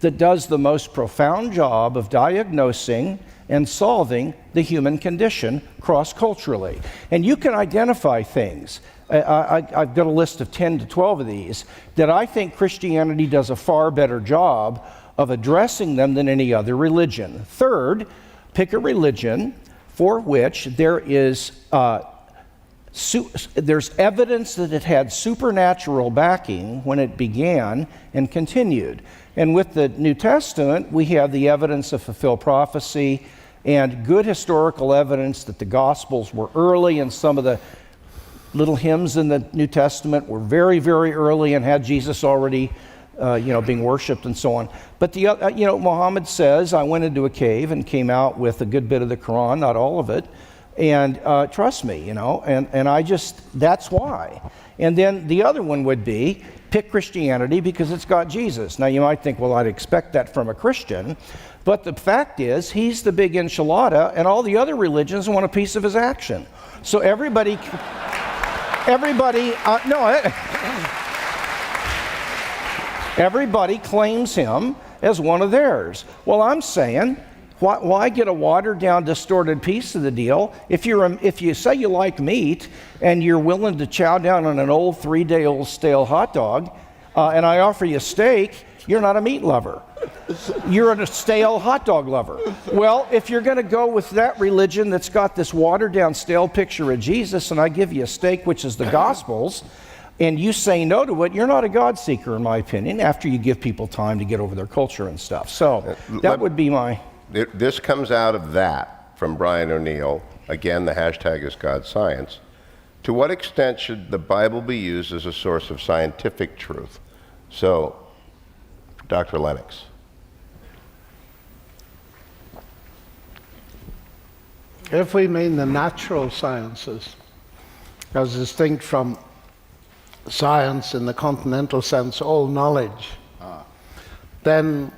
F: that does the most profound job of diagnosing and solving the human condition cross-culturally. And you can identify things. I've got a list of 10 to 12 of these that I think Christianity does a far better job of addressing them than any other religion. Third, pick a religion for which there's evidence that it had supernatural backing when it began and continued. And with the New Testament, we have the evidence of fulfilled prophecy and good historical evidence that the Gospels were early, and some of the little hymns in the New Testament were very, very early and had Jesus already, being worshipped and so on. But Muhammad says, I went into a cave and came out with a good bit of the Quran, not all of it, and trust me, and I just, that's why. And then the other one would be, pick Christianity because it's got Jesus. Now you might think, well, I'd expect that from a Christian, but the fact is, he's the big enchilada, and all the other religions want a piece of his action. So everybody claims him as one of theirs. Well, I'm saying, why get a watered-down, distorted piece of the deal? If you say you like meat and you're willing to chow down on an old 3-day-old stale hot dog, and I offer you steak, you're not a meat lover. You're a stale hot dog lover. Well, if you're going to go with that religion that's got this watered-down, stale picture of Jesus, and I give you a steak, which is the Gospels, and you say no to it, you're not a God seeker, in my opinion, after you give people time to get over their culture and stuff. So that would be my...
C: This comes out of that from Brian O'Neill. Again, the hashtag is God Science. To what extent should the Bible be used as a source of scientific truth? So, Dr. Lennox.
D: If we mean the natural sciences, as distinct from science in the continental sense, all knowledge, then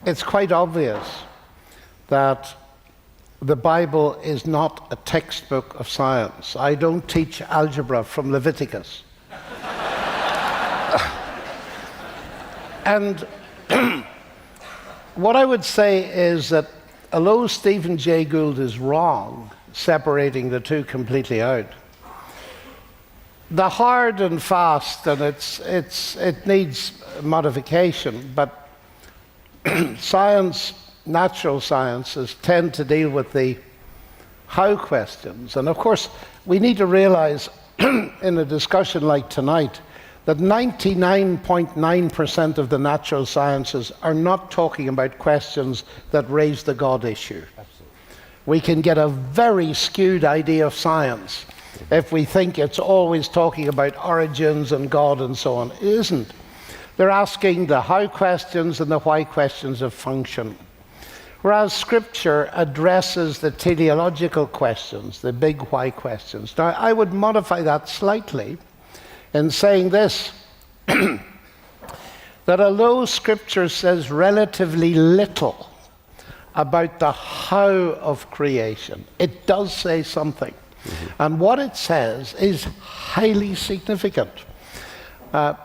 D: it's quite obvious that the Bible is not a textbook of science. I don't teach algebra from Leviticus. And what I would say is that although Stephen Jay Gould is wrong, separating the two completely out, the hard and fast, and it needs modification, but science, natural sciences tend to deal with the how questions. And of course, we need to realize in a discussion like tonight that 99.9% of the natural sciences are not talking about questions that raise the God issue. Absolutely. We can get a very skewed idea of science if we think it's always talking about origins and God and so on. It isn't. They're asking the how questions and the why questions of function. Whereas Scripture addresses the teleological questions, the big why questions. Now, I would modify that slightly in saying this, that although Scripture says relatively little about the how of creation, it does say something. And what it says is highly significant.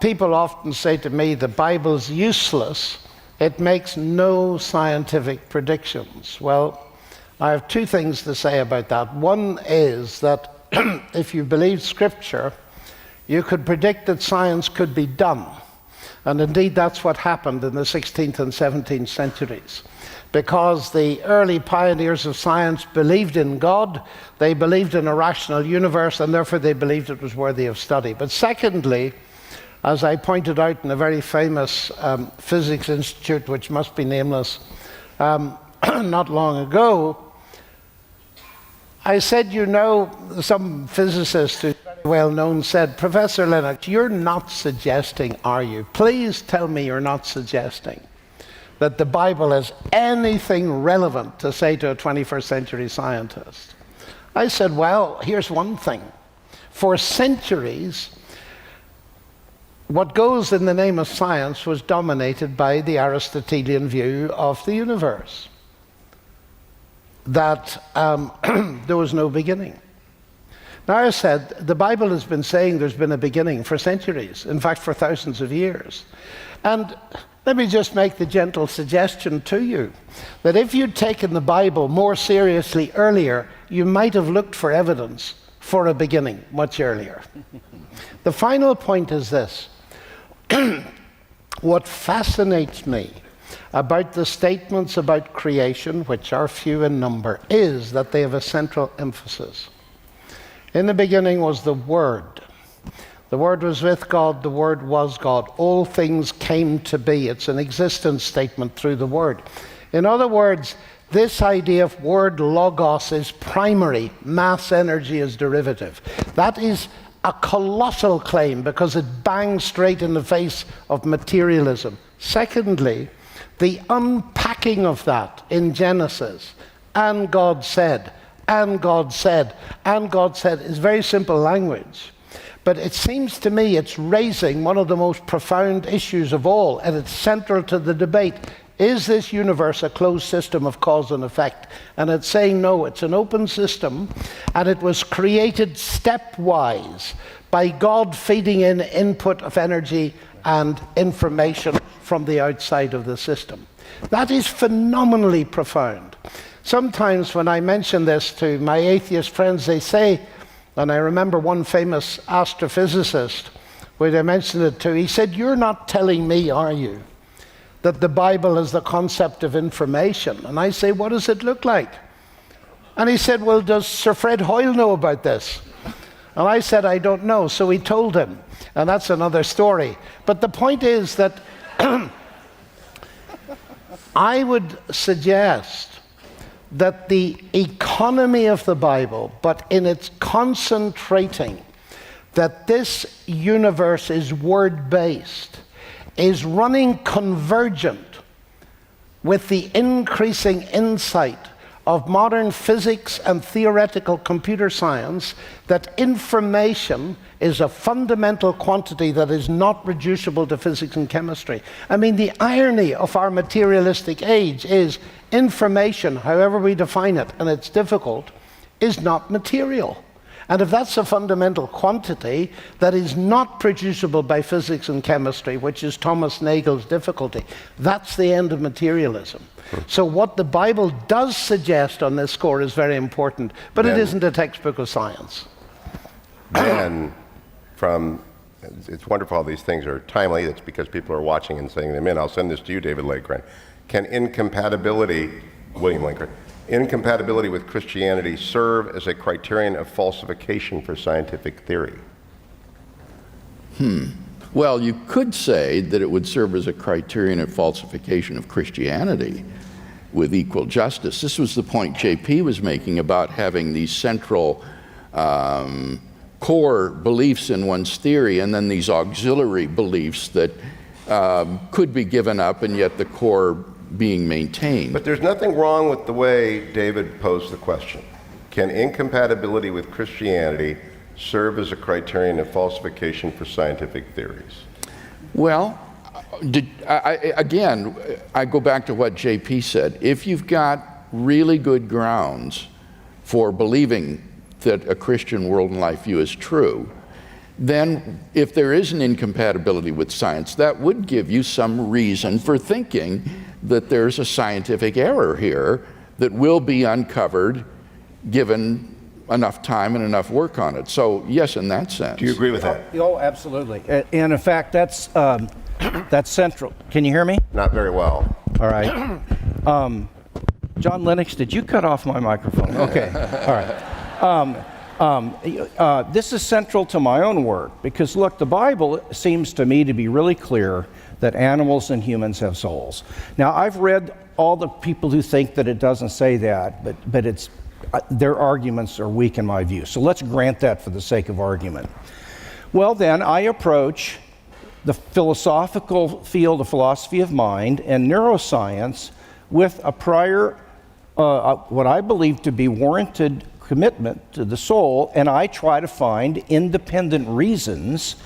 D: People often say to me, the Bible's useless. It makes no scientific predictions. Well, I have two things to say about that. One is that if you believe Scripture, you could predict that science could be done. And indeed, that's what happened in the 16th and 17th centuries. Because the early pioneers of science believed in God, they believed in a rational universe, and therefore they believed it was worthy of study. But secondly, as I pointed out in a very famous physics institute, which must be nameless, not long ago, I said, you know, some physicist who's very well known said, Professor Lennox, you're not suggesting, are you? Please tell me you're not suggesting that the Bible has anything relevant to say to a 21st century scientist. I said, well, here's one thing. For centuries, what goes in the name of science was dominated by the Aristotelian view of the universe, that there was no beginning. Now, I said, the Bible has been saying there's been a beginning for centuries, in fact, for thousands of years. And let me just make the gentle suggestion to you that if you'd taken the Bible more seriously earlier, you might have looked for evidence for a beginning much earlier. The final point is this. What fascinates me about the statements about creation, which are few in number, is that they have a central emphasis. In the beginning was the Word. The Word was with God, the Word was God. All things came to be. It's an existence statement through the Word. In other words, this idea of word logos is primary, mass energy is derivative. That is a colossal claim because it bangs straight in the face of materialism. Secondly, the unpacking of that in Genesis, and God said, and God said, and God said, is very simple language. But it seems to me it's raising one of the most profound issues of all, and it's central to the debate. Is this universe a closed system of cause and effect? And it's saying no, it's an open system, and it was created stepwise by God feeding in input of energy and information from the outside of the system. That is phenomenally profound. Sometimes when I mention this to my atheist friends, they say, and I remember one famous astrophysicist, when I mentioned it to, he said, you're not telling me, are you, that the Bible is the concept of information? And I say, what does it look like? And he said, well, does Sir Fred Hoyle know about this? And I said, I don't know. So he told him, and that's another story. But the point is that I would suggest that the economy of the Bible, but in its concentrating that this universe is word-based, is running convergent with the increasing insight of modern physics and theoretical computer science, that information is a fundamental quantity that is not reducible to physics and chemistry. I mean, the irony of our materialistic age is information, however we define it, and it's difficult, is not material. And if that's a fundamental quantity that is not producible by physics and chemistry, which is Thomas Nagel's difficulty, that's the end of materialism. So what the Bible does suggest on this score is very important, but it isn't a textbook of science.
C: Then, from, it's wonderful how these things are timely. It's because people are watching and sending them in. I'll send this to you, David Lakegren. Can William Lincoln, incompatibility with Christianity serve as a criterion of falsification for scientific theory?
E: Well, you could say that it would serve as a criterion of falsification of Christianity with equal justice. This was the point JP was making about having these central core beliefs in one's theory and then these auxiliary beliefs that could be given up and yet the core being maintained.
C: But there's nothing wrong with the way David posed the question. Can incompatibility with Christianity serve as a criterion of falsification for scientific theories?
E: Well, again, I go back to what JP said. If you've got really good grounds for believing that a Christian world and life view is true, then if there is an incompatibility with science, that would give you some reason for thinking that there's a scientific error here that will be uncovered given enough time and enough work on it. So yes, in that sense.
C: Do you agree with that?
F: Oh, absolutely. And in fact, that's central. Can you hear me?
C: Not very well.
F: All right. John Lennox, did you cut off my microphone? Okay. All right. This is central to my own work because, look, the Bible seems to me to be really clear that animals and humans have souls. Now, I've read all the people who think that it doesn't say that, but it's their arguments are weak in my view. So let's grant that for the sake of argument. Well, then, I approach the philosophical field of philosophy of mind and neuroscience with a prior, what I believe to be warranted commitment to the soul, and I try to find independent reasons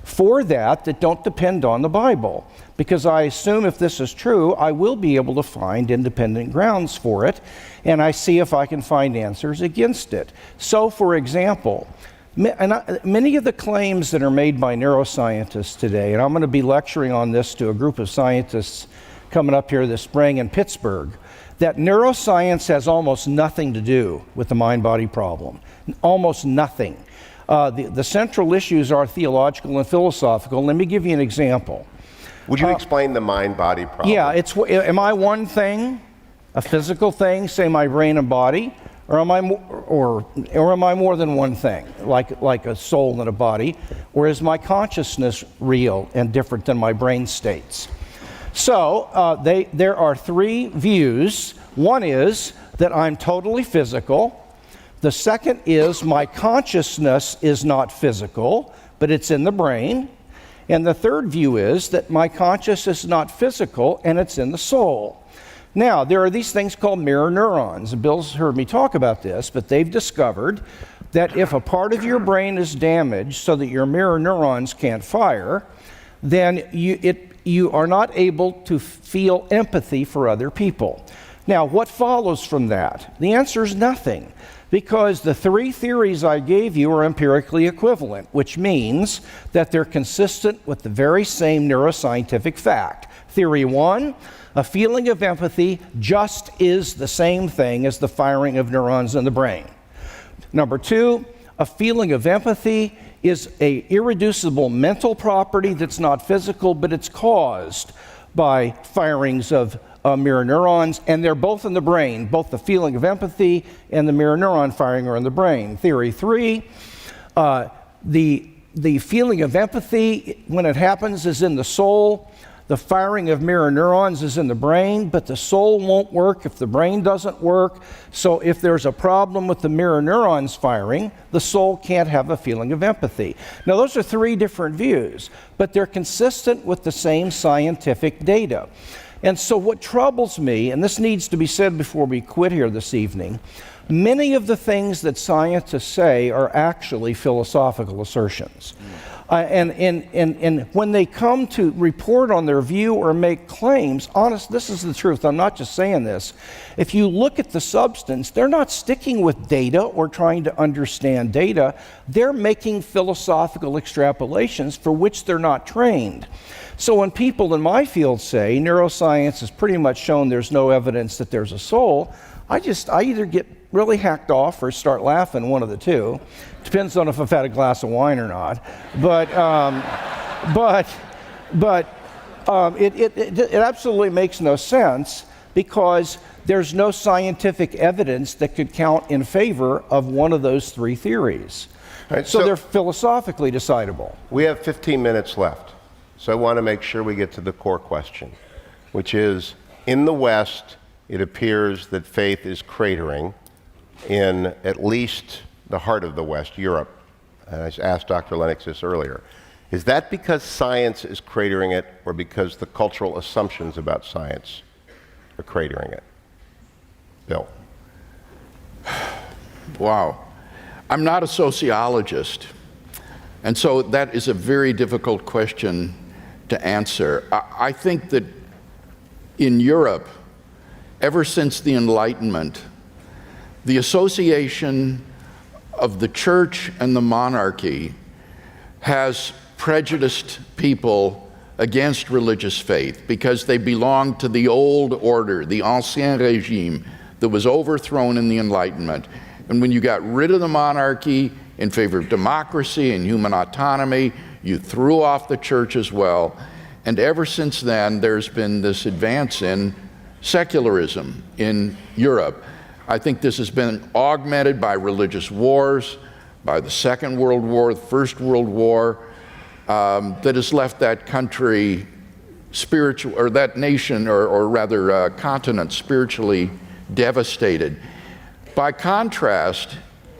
F: for that don't depend on the Bible. Because I assume if this is true, I will be able to find independent grounds for it, and I see if I can find answers against it. So, for example, many of the claims that are made by neuroscientists today, and I'm going to be lecturing on this to a group of scientists coming up here this spring in Pittsburgh, that neuroscience has almost nothing to do with the mind-body problem. Almost nothing. The central issues are theological and philosophical. Let me give you an example.
C: Would you explain the mind-body problem?
F: Yeah, am I one thing, a physical thing, say my brain and body, or am I more than one thing, like a soul and a body, or is my consciousness real and different than my brain states? So there are three views. One is that I'm totally physical. The second is my consciousness is not physical, but it's in the brain. And the third view is that my consciousness is not physical and it's in the soul. Now, there are these things called mirror neurons. Bill's heard me talk about this, but they've discovered that if a part of your brain is damaged so that your mirror neurons can't fire, then you are not able to feel empathy for other people. Now, what follows from that? The answer is nothing, because the three theories I gave you are empirically equivalent, which means that they're consistent with the very same neuroscientific fact. Theory one, a feeling of empathy just is the same thing as the firing of neurons in the brain. Number two, a feeling of empathy is an irreducible mental property that's not physical, but it's caused by firings of mirror neurons, and they're both in the brain. Both the feeling of empathy and the mirror neuron firing are in the brain. Theory three, the feeling of empathy, when it happens, is in the soul. The firing of mirror neurons is in the brain, but the soul won't work if the brain doesn't work. So if there's a problem with the mirror neurons firing, the soul can't have a feeling of empathy. Now, those are three different views, but they're consistent with the same scientific data. And so what troubles me, and this needs to be said before we quit here this evening, many of the things that scientists say are actually philosophical assertions. And when they come to report on their view or make claims, this is the truth, I'm not just saying this. If you look at the substance, they're not sticking with data or trying to understand data. They're making philosophical extrapolations for which they're not trained. So when people in my field say neuroscience has pretty much shown there's no evidence that there's a soul, I either get really hacked off or start laughing, one of the two. Depends on if I've had a glass of wine or not. But it absolutely makes no sense, because there's no scientific evidence that could count in favor of one of those three theories.
C: Right,
F: so they're philosophically decidable.
C: We have 15 minutes left, so I want to make sure we get to the core question, which is, in the West, it appears that faith is cratering in at least the heart of the West, Europe. And I asked Dr. Lennox this earlier. Is that because science is cratering it, or because the cultural assumptions about science are cratering it? Bill.
E: Wow. I'm not a sociologist, and so that is a very difficult question to answer. I think that in Europe, ever since the Enlightenment, the association of the church and the monarchy has prejudiced people against religious faith because they belong to the old order, the ancien régime, that was overthrown in the Enlightenment. And when you got rid of the monarchy in favor of democracy and human autonomy, you threw off the church as well. And ever since then, there's been this advance in secularism in Europe. I think this has been augmented by religious wars, by the Second World War, the First World War, that has left that country spiritual, or that nation, or rather continent, spiritually devastated. By contrast,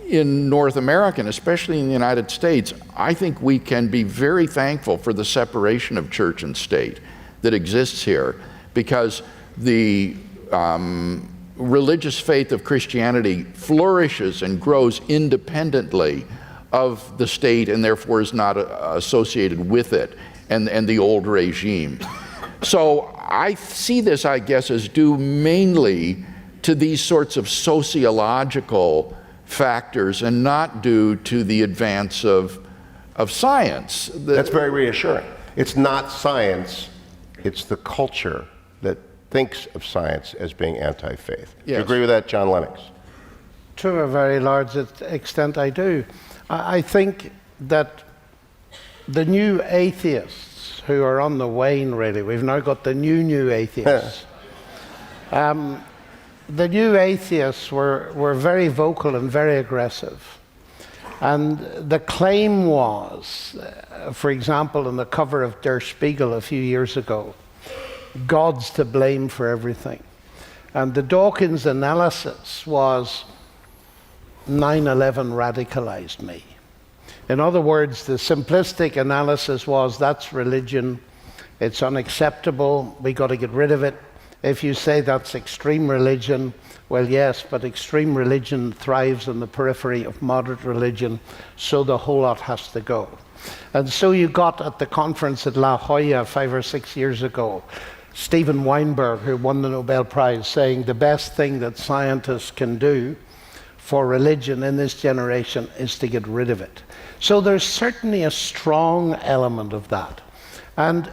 E: in North America, and especially in the United States, I think we can be very thankful for the separation of church and state that exists here, because the religious faith of Christianity flourishes and grows independently of the state, and therefore is not associated with it and the old regime. So I see this, I guess, as due mainly to these sorts of sociological factors and not due to the advance of science.
C: That's very reassuring. It's not science, it's the culture that thinks of science as being anti-faith.
E: Yes.
C: Do you agree with that, John Lennox?
D: To a very large extent, I do. I think that the new atheists who are on the wane, really, we've now got the new atheists. The new atheists were very vocal and very aggressive. And the claim was, for example, on the cover of Der Spiegel a few years ago, God's to blame for everything. And the Dawkins analysis was 9/11 radicalized me. In other words, the simplistic analysis was, that's religion, it's unacceptable, we got to get rid of it. If you say that's extreme religion, well, yes, but extreme religion thrives on the periphery of moderate religion, so the whole lot has to go. And so you got at the conference at La Jolla 5 or 6 years ago, Steven Weinberg, who won the Nobel Prize, saying the best thing that scientists can do for religion in this generation is to get rid of it. So there's certainly a strong element of that. And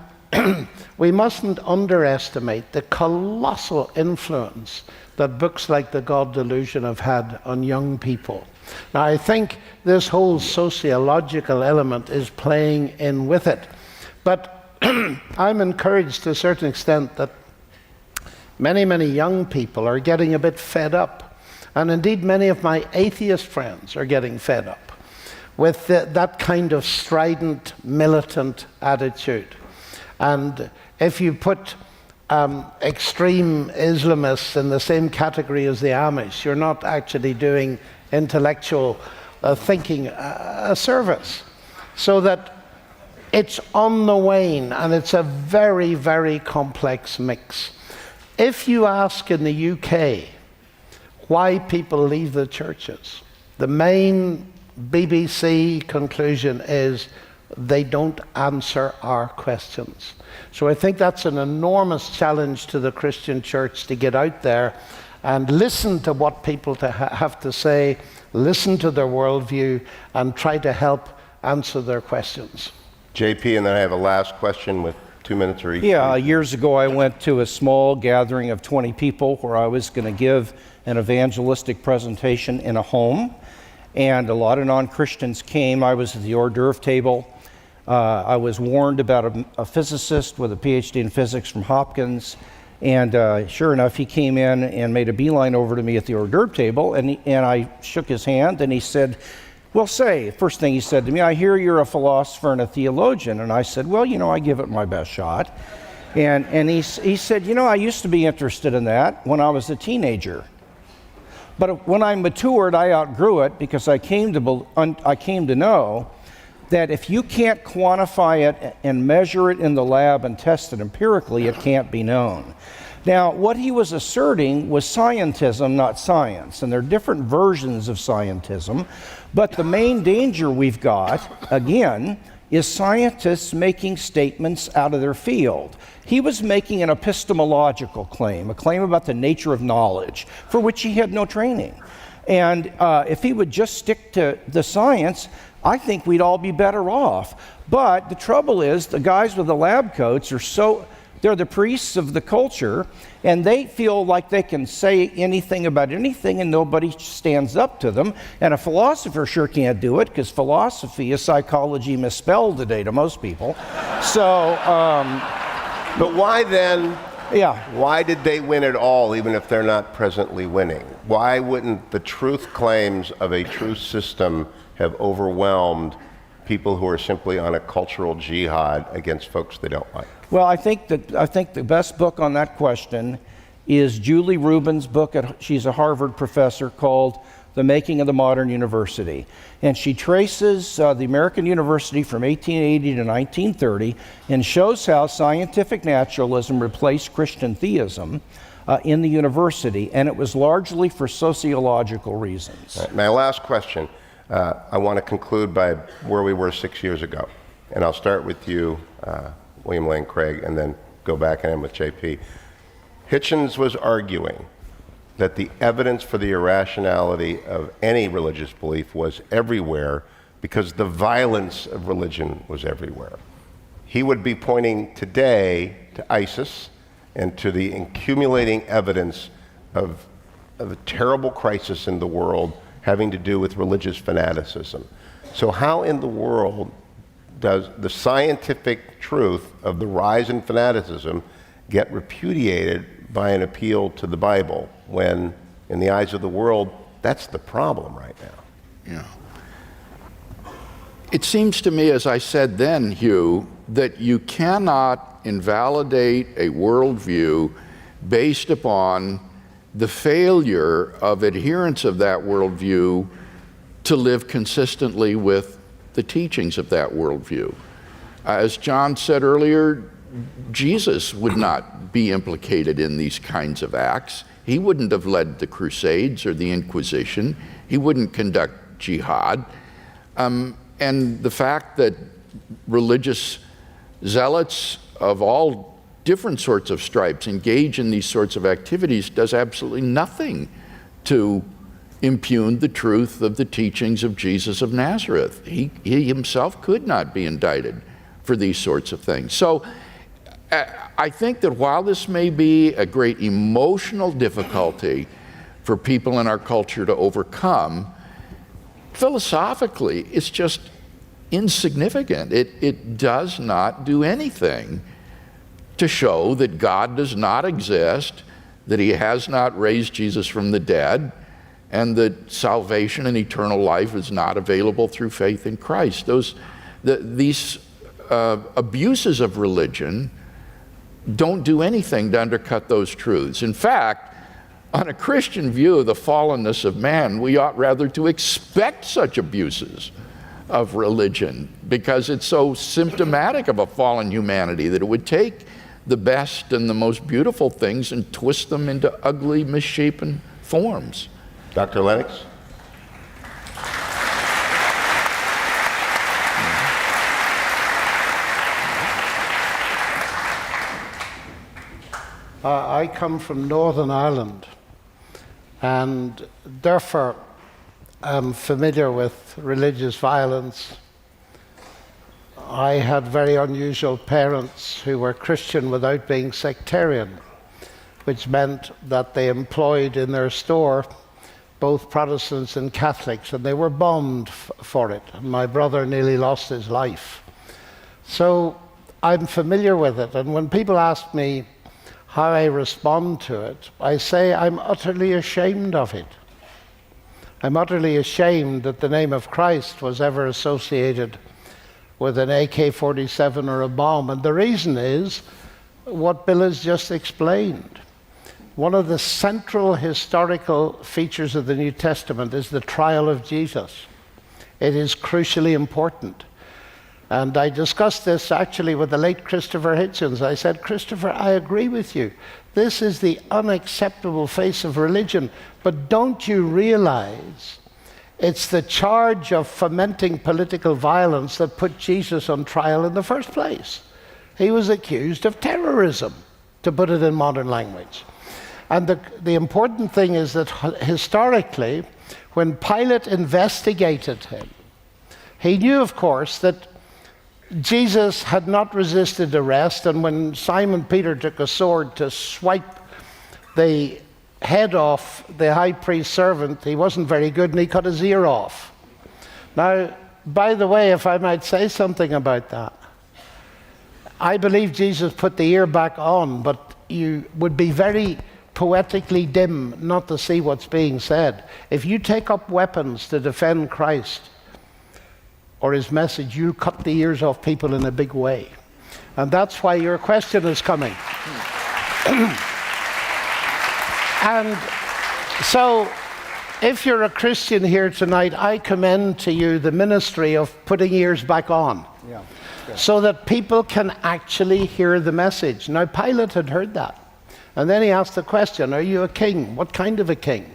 D: we mustn't underestimate the colossal influence that books like The God Delusion have had on young people. Now, I think this whole sociological element is playing in with it. But I'm encouraged to a certain extent that many, many young people are getting a bit fed up. And indeed, many of my atheist friends are getting fed up with that kind of strident, militant attitude. And if you put extreme Islamists in the same category as the Amish, you're not actually doing intellectual thinking a service. So that it's on the wane, and it's a very, very complex mix. If you ask in the UK why people leave the churches, the main BBC conclusion is they don't answer our questions. So I think that's an enormous challenge to the Christian church, to get out there and listen to what people have to say, listen to their worldview, and try to help answer their questions.
C: JP, and then I have a last question with 2 minutes or each?
F: Yeah, years ago I went to a small gathering of 20 people where I was going to give an evangelistic presentation in a home, and a lot of non-Christians came. I was at the hors d'oeuvre table. I was warned about a physicist with a PhD in physics from Hopkins, and sure enough, he came in and made a beeline over to me at the hors d'oeuvre table, and I shook his hand, and he said, well, first thing he said to me, I hear you're a philosopher and a theologian. And I said, well, I give it my best shot. And he said, I used to be interested in that when I was a teenager. But when I matured, I outgrew it because I came to know that if you can't quantify it and measure it in the lab and test it empirically, it can't be known. Now, what he was asserting was scientism, not science, and there are different versions of scientism, but the main danger we've got, again, is scientists making statements out of their field. He was making an epistemological claim, a claim about the nature of knowledge, for which he had no training. And if he would just stick to the science, I think we'd all be better off. But the trouble is, the guys with the lab coats they're the priests of the culture, and they feel like they can say anything about anything and nobody stands up to them. And a philosopher sure can't do it, because philosophy is psychology misspelled today to most people. So,
C: But why then?
F: yeah.
C: Why did they win it all, even if they're not presently winning? Why wouldn't the truth claims of a truth system have overwhelmed people who are simply on a cultural jihad against folks they don't like?
F: Well, I think the best book on that question is Julie Rubin's book. She's a Harvard professor, called The Making of the Modern University. And she traces the American university from 1880 to 1930 and shows how scientific naturalism replaced Christian theism in the university, and it was largely for sociological reasons.
C: All right, my last question, I want to conclude by where we were 6 years ago. And I'll start with you, William Lane Craig, and then go back and end with JP. Hitchens was arguing that the evidence for the irrationality of any religious belief was everywhere because the violence of religion was everywhere. He would be pointing today to ISIS and to the accumulating evidence of a terrible crisis in the world having to do with religious fanaticism. So how in the world does the scientific truth of the rise in fanaticism get repudiated by an appeal to the Bible, when, in the eyes of the world, that's the problem right now?
E: Yeah. It seems to me, as I said then, Hugh, that you cannot invalidate a worldview based upon the failure of adherents of that worldview to live consistently with the teachings of that worldview. As John said earlier, Jesus would not be implicated in these kinds of acts. He wouldn't have led the Crusades or the Inquisition. He wouldn't conduct jihad. And the fact that religious zealots of all different sorts of stripes engage in these sorts of activities does absolutely nothing to impugn the truth of the teachings of Jesus of Nazareth. He himself could not be indicted for these sorts of things. So I think that while this may be a great emotional difficulty for people in our culture to overcome, philosophically, it's just insignificant. It does not do anything to show that God does not exist, that he has not raised Jesus from the dead, and that salvation and eternal life is not available through faith in Christ. These abuses of religion don't do anything to undercut those truths. In fact, on a Christian view of the fallenness of man, we ought rather to expect such abuses of religion, because it's so symptomatic of a fallen humanity that it would take the best and the most beautiful things and twist them into ugly, misshapen forms.
C: Dr. Lennox?
D: I come from Northern Ireland, and therefore I'm familiar with religious violence I had very unusual parents who were Christian without being sectarian, which meant that they employed in their store both Protestants and Catholics, and they were bombed for it. My brother nearly lost his life. So I'm familiar with it, and when people ask me how I respond to it, I say I'm utterly ashamed of it. I'm utterly ashamed that the name of Christ was ever associated with an AK-47 or a bomb, and the reason is what Bill has just explained. One of the central historical features of the New Testament is the trial of Jesus. It is crucially important. And I discussed this actually with the late Christopher Hitchens. I said, Christopher, I agree with you. This is the unacceptable face of religion. But don't you realize it's the charge of fomenting political violence that put Jesus on trial in the first place? He was accused of terrorism, to put it in modern language. And the important thing is that historically, when Pilate investigated him, he knew, of course, that Jesus had not resisted arrest, and when Simon Peter took a sword to swipe the head off the high priest's servant, he wasn't very good and he cut his ear off. Now, by the way, if I might say something about that, I believe Jesus put the ear back on, but you would be very poetically dim not to see what's being said. If you take up weapons to defend Christ or his message, you cut the ears off people in a big way. And that's why your question is coming. And so, if you're a Christian here tonight, I commend to you the ministry of putting ears back on.
F: Yeah.
D: So that people can actually hear the message. Now, Pilate had heard that. And then he asked the question, are you a king? What kind of a king?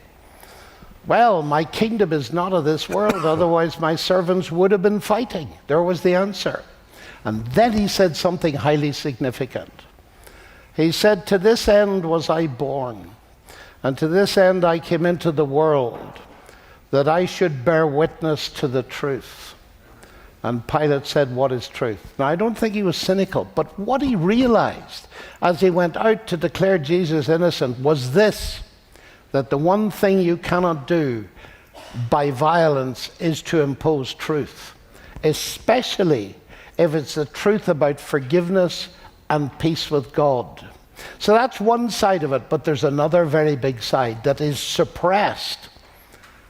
D: Well, my kingdom is not of this world, otherwise my servants would have been fighting. There was the answer. And then he said something highly significant. He said, to this end was I born, and to this end I came into the world, that I should bear witness to the truth. And Pilate said, what is truth? Now, I don't think he was cynical, but what he realized as he went out to declare Jesus innocent was this, that the one thing you cannot do by violence is to impose truth, especially if it's the truth about forgiveness and peace with God. So that's one side of it, but there's another very big side that is suppressed.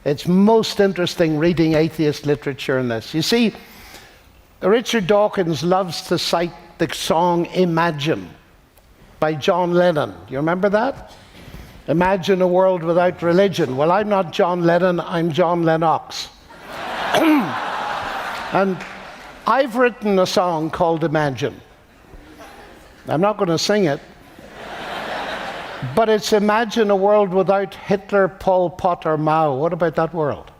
D: It's most interesting reading atheist literature in this. You see, Richard Dawkins loves to cite the song Imagine by John Lennon. You remember that? Imagine a world without religion. Well, I'm not John Lennon, I'm John Lennox. And I've written a song called Imagine. I'm not going to sing it, but it's imagine a world without Hitler, Pol Pot, or Mao. What about that world?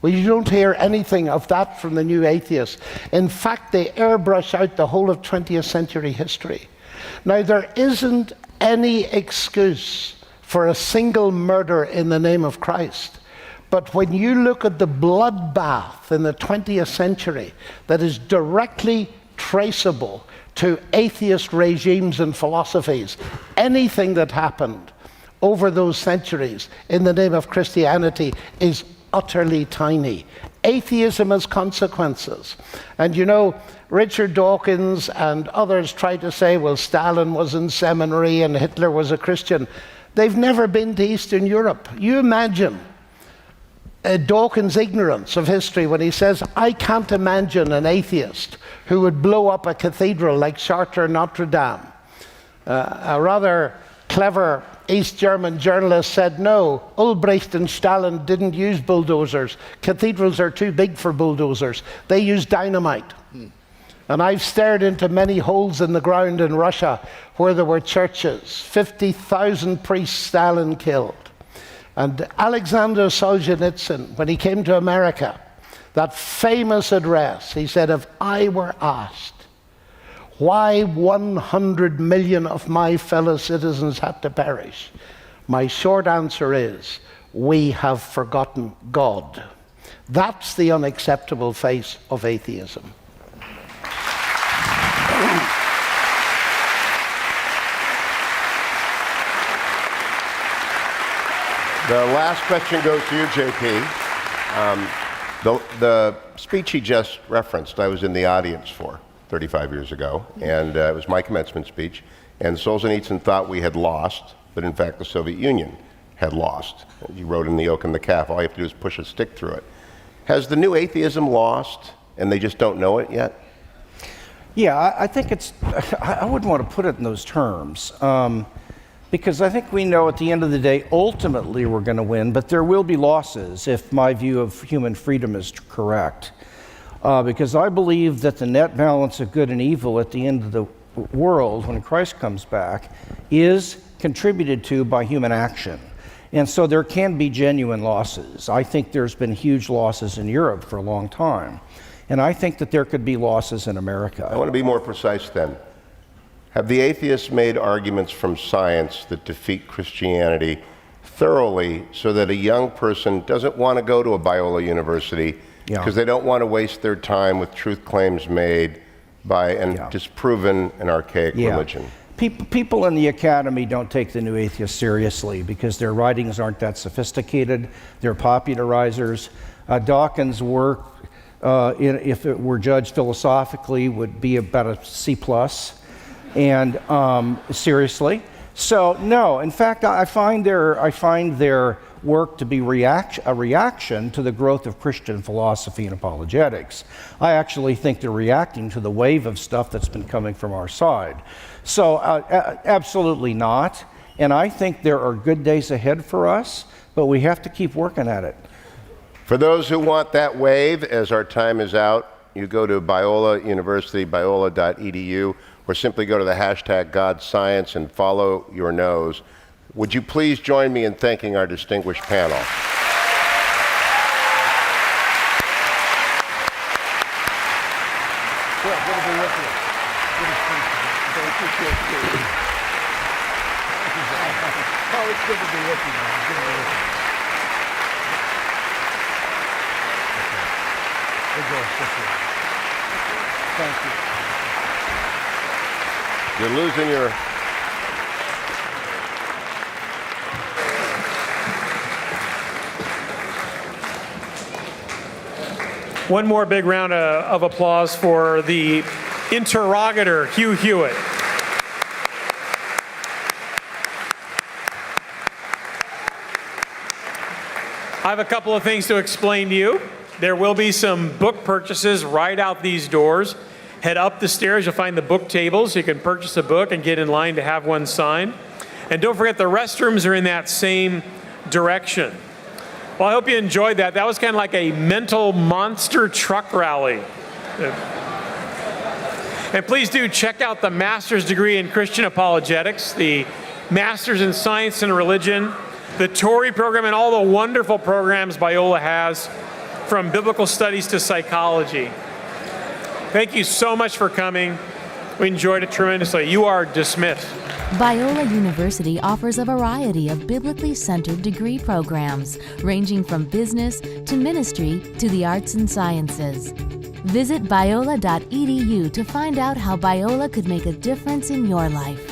D: Well, you don't hear anything of that from the new atheists. In fact, they airbrush out the whole of 20th century history. Now, there isn't any excuse for a single murder in the name of Christ. But when you look at the bloodbath in the 20th century that is directly traceable to atheist regimes and philosophies, anything that happened over those centuries in the name of Christianity is utterly tiny. Atheism has consequences. And you know, Richard Dawkins and others try to say, well, Stalin was in seminary and Hitler was a Christian. They've never been to Eastern Europe. You imagine Dawkins' ignorance of history when he says, I can't imagine an atheist who would blow up a cathedral like Chartres Notre Dame. A rather clever East German journalist said, no, Ulbricht and Stalin didn't use bulldozers. Cathedrals are too big for bulldozers. They used dynamite. And I've stared into many holes in the ground in Russia where there were churches. 50,000 priests Stalin killed. And Alexander Solzhenitsyn, when he came to America, that famous address, he said, if I were asked why 100 million of my fellow citizens had to perish, my short answer is, we have forgotten God. That's the unacceptable face of atheism.
C: The last question goes to you, JP. The speech he just referenced, I was in the audience for 35 years ago, and it was my commencement speech. And Solzhenitsyn thought we had lost, but in fact the Soviet Union had lost. He wrote in The Oak and the Calf, all you have to do is push a stick through it. Has the new atheism lost, and they just don't know it yet?
F: Yeah, I think it's, I wouldn't want to put it in those terms. Because I think we know at the end of the day, ultimately we're going to win, but there will be losses if my view of human freedom is correct. Because I believe that the net balance of good and evil at the end of the world, when Christ comes back, is contributed to by human action. And so there can be genuine losses. I think there's been huge losses in Europe for a long time. And I think that there could be losses in America.
C: I want to be more precise then. Have the atheists made arguments from science that defeat Christianity thoroughly so that a young person doesn't want to go to a Biola University because they don't want to waste their time with truth claims made by a disproven and archaic religion?
F: People in the academy don't take the new atheists seriously because their writings aren't that sophisticated. They're popularizers. Dawkins' work, if it were judged philosophically, would be about a C+. And seriously, so no. In fact, I find their work to be a reaction to the growth of Christian philosophy and apologetics. I actually think they're reacting to the wave of stuff that's been coming from our side. So absolutely not. And I think there are good days ahead for us, but we have to keep working at it.
C: For those who want that wave, as our time is out, you go to Biola University, biola.edu, or simply go to the hashtag GodScience and follow your nose. Would you please join me in thanking our distinguished panel?
F: Thank you.
C: You're losing your...
A: One more big round of applause for the interrogator, Hugh Hewitt. I have a couple of things to explain to you. There will be some book purchases right out these doors. Head up the stairs, you'll find the book tables. You can purchase a book and get in line to have one signed. And don't forget, the restrooms are in that same direction. Well, I hope you enjoyed that. That was kind of like a mental monster truck rally. And please do check out the master's degree in Christian apologetics, the master's in science and religion, the Tory program, and all the wonderful programs Biola has, from biblical studies to psychology. Thank you so much for coming. We enjoyed it tremendously. You are dismissed.
G: Biola University offers a variety of biblically centered degree programs, ranging from business to ministry to the arts and sciences. Visit biola.edu to find out how Biola could make a difference in your life.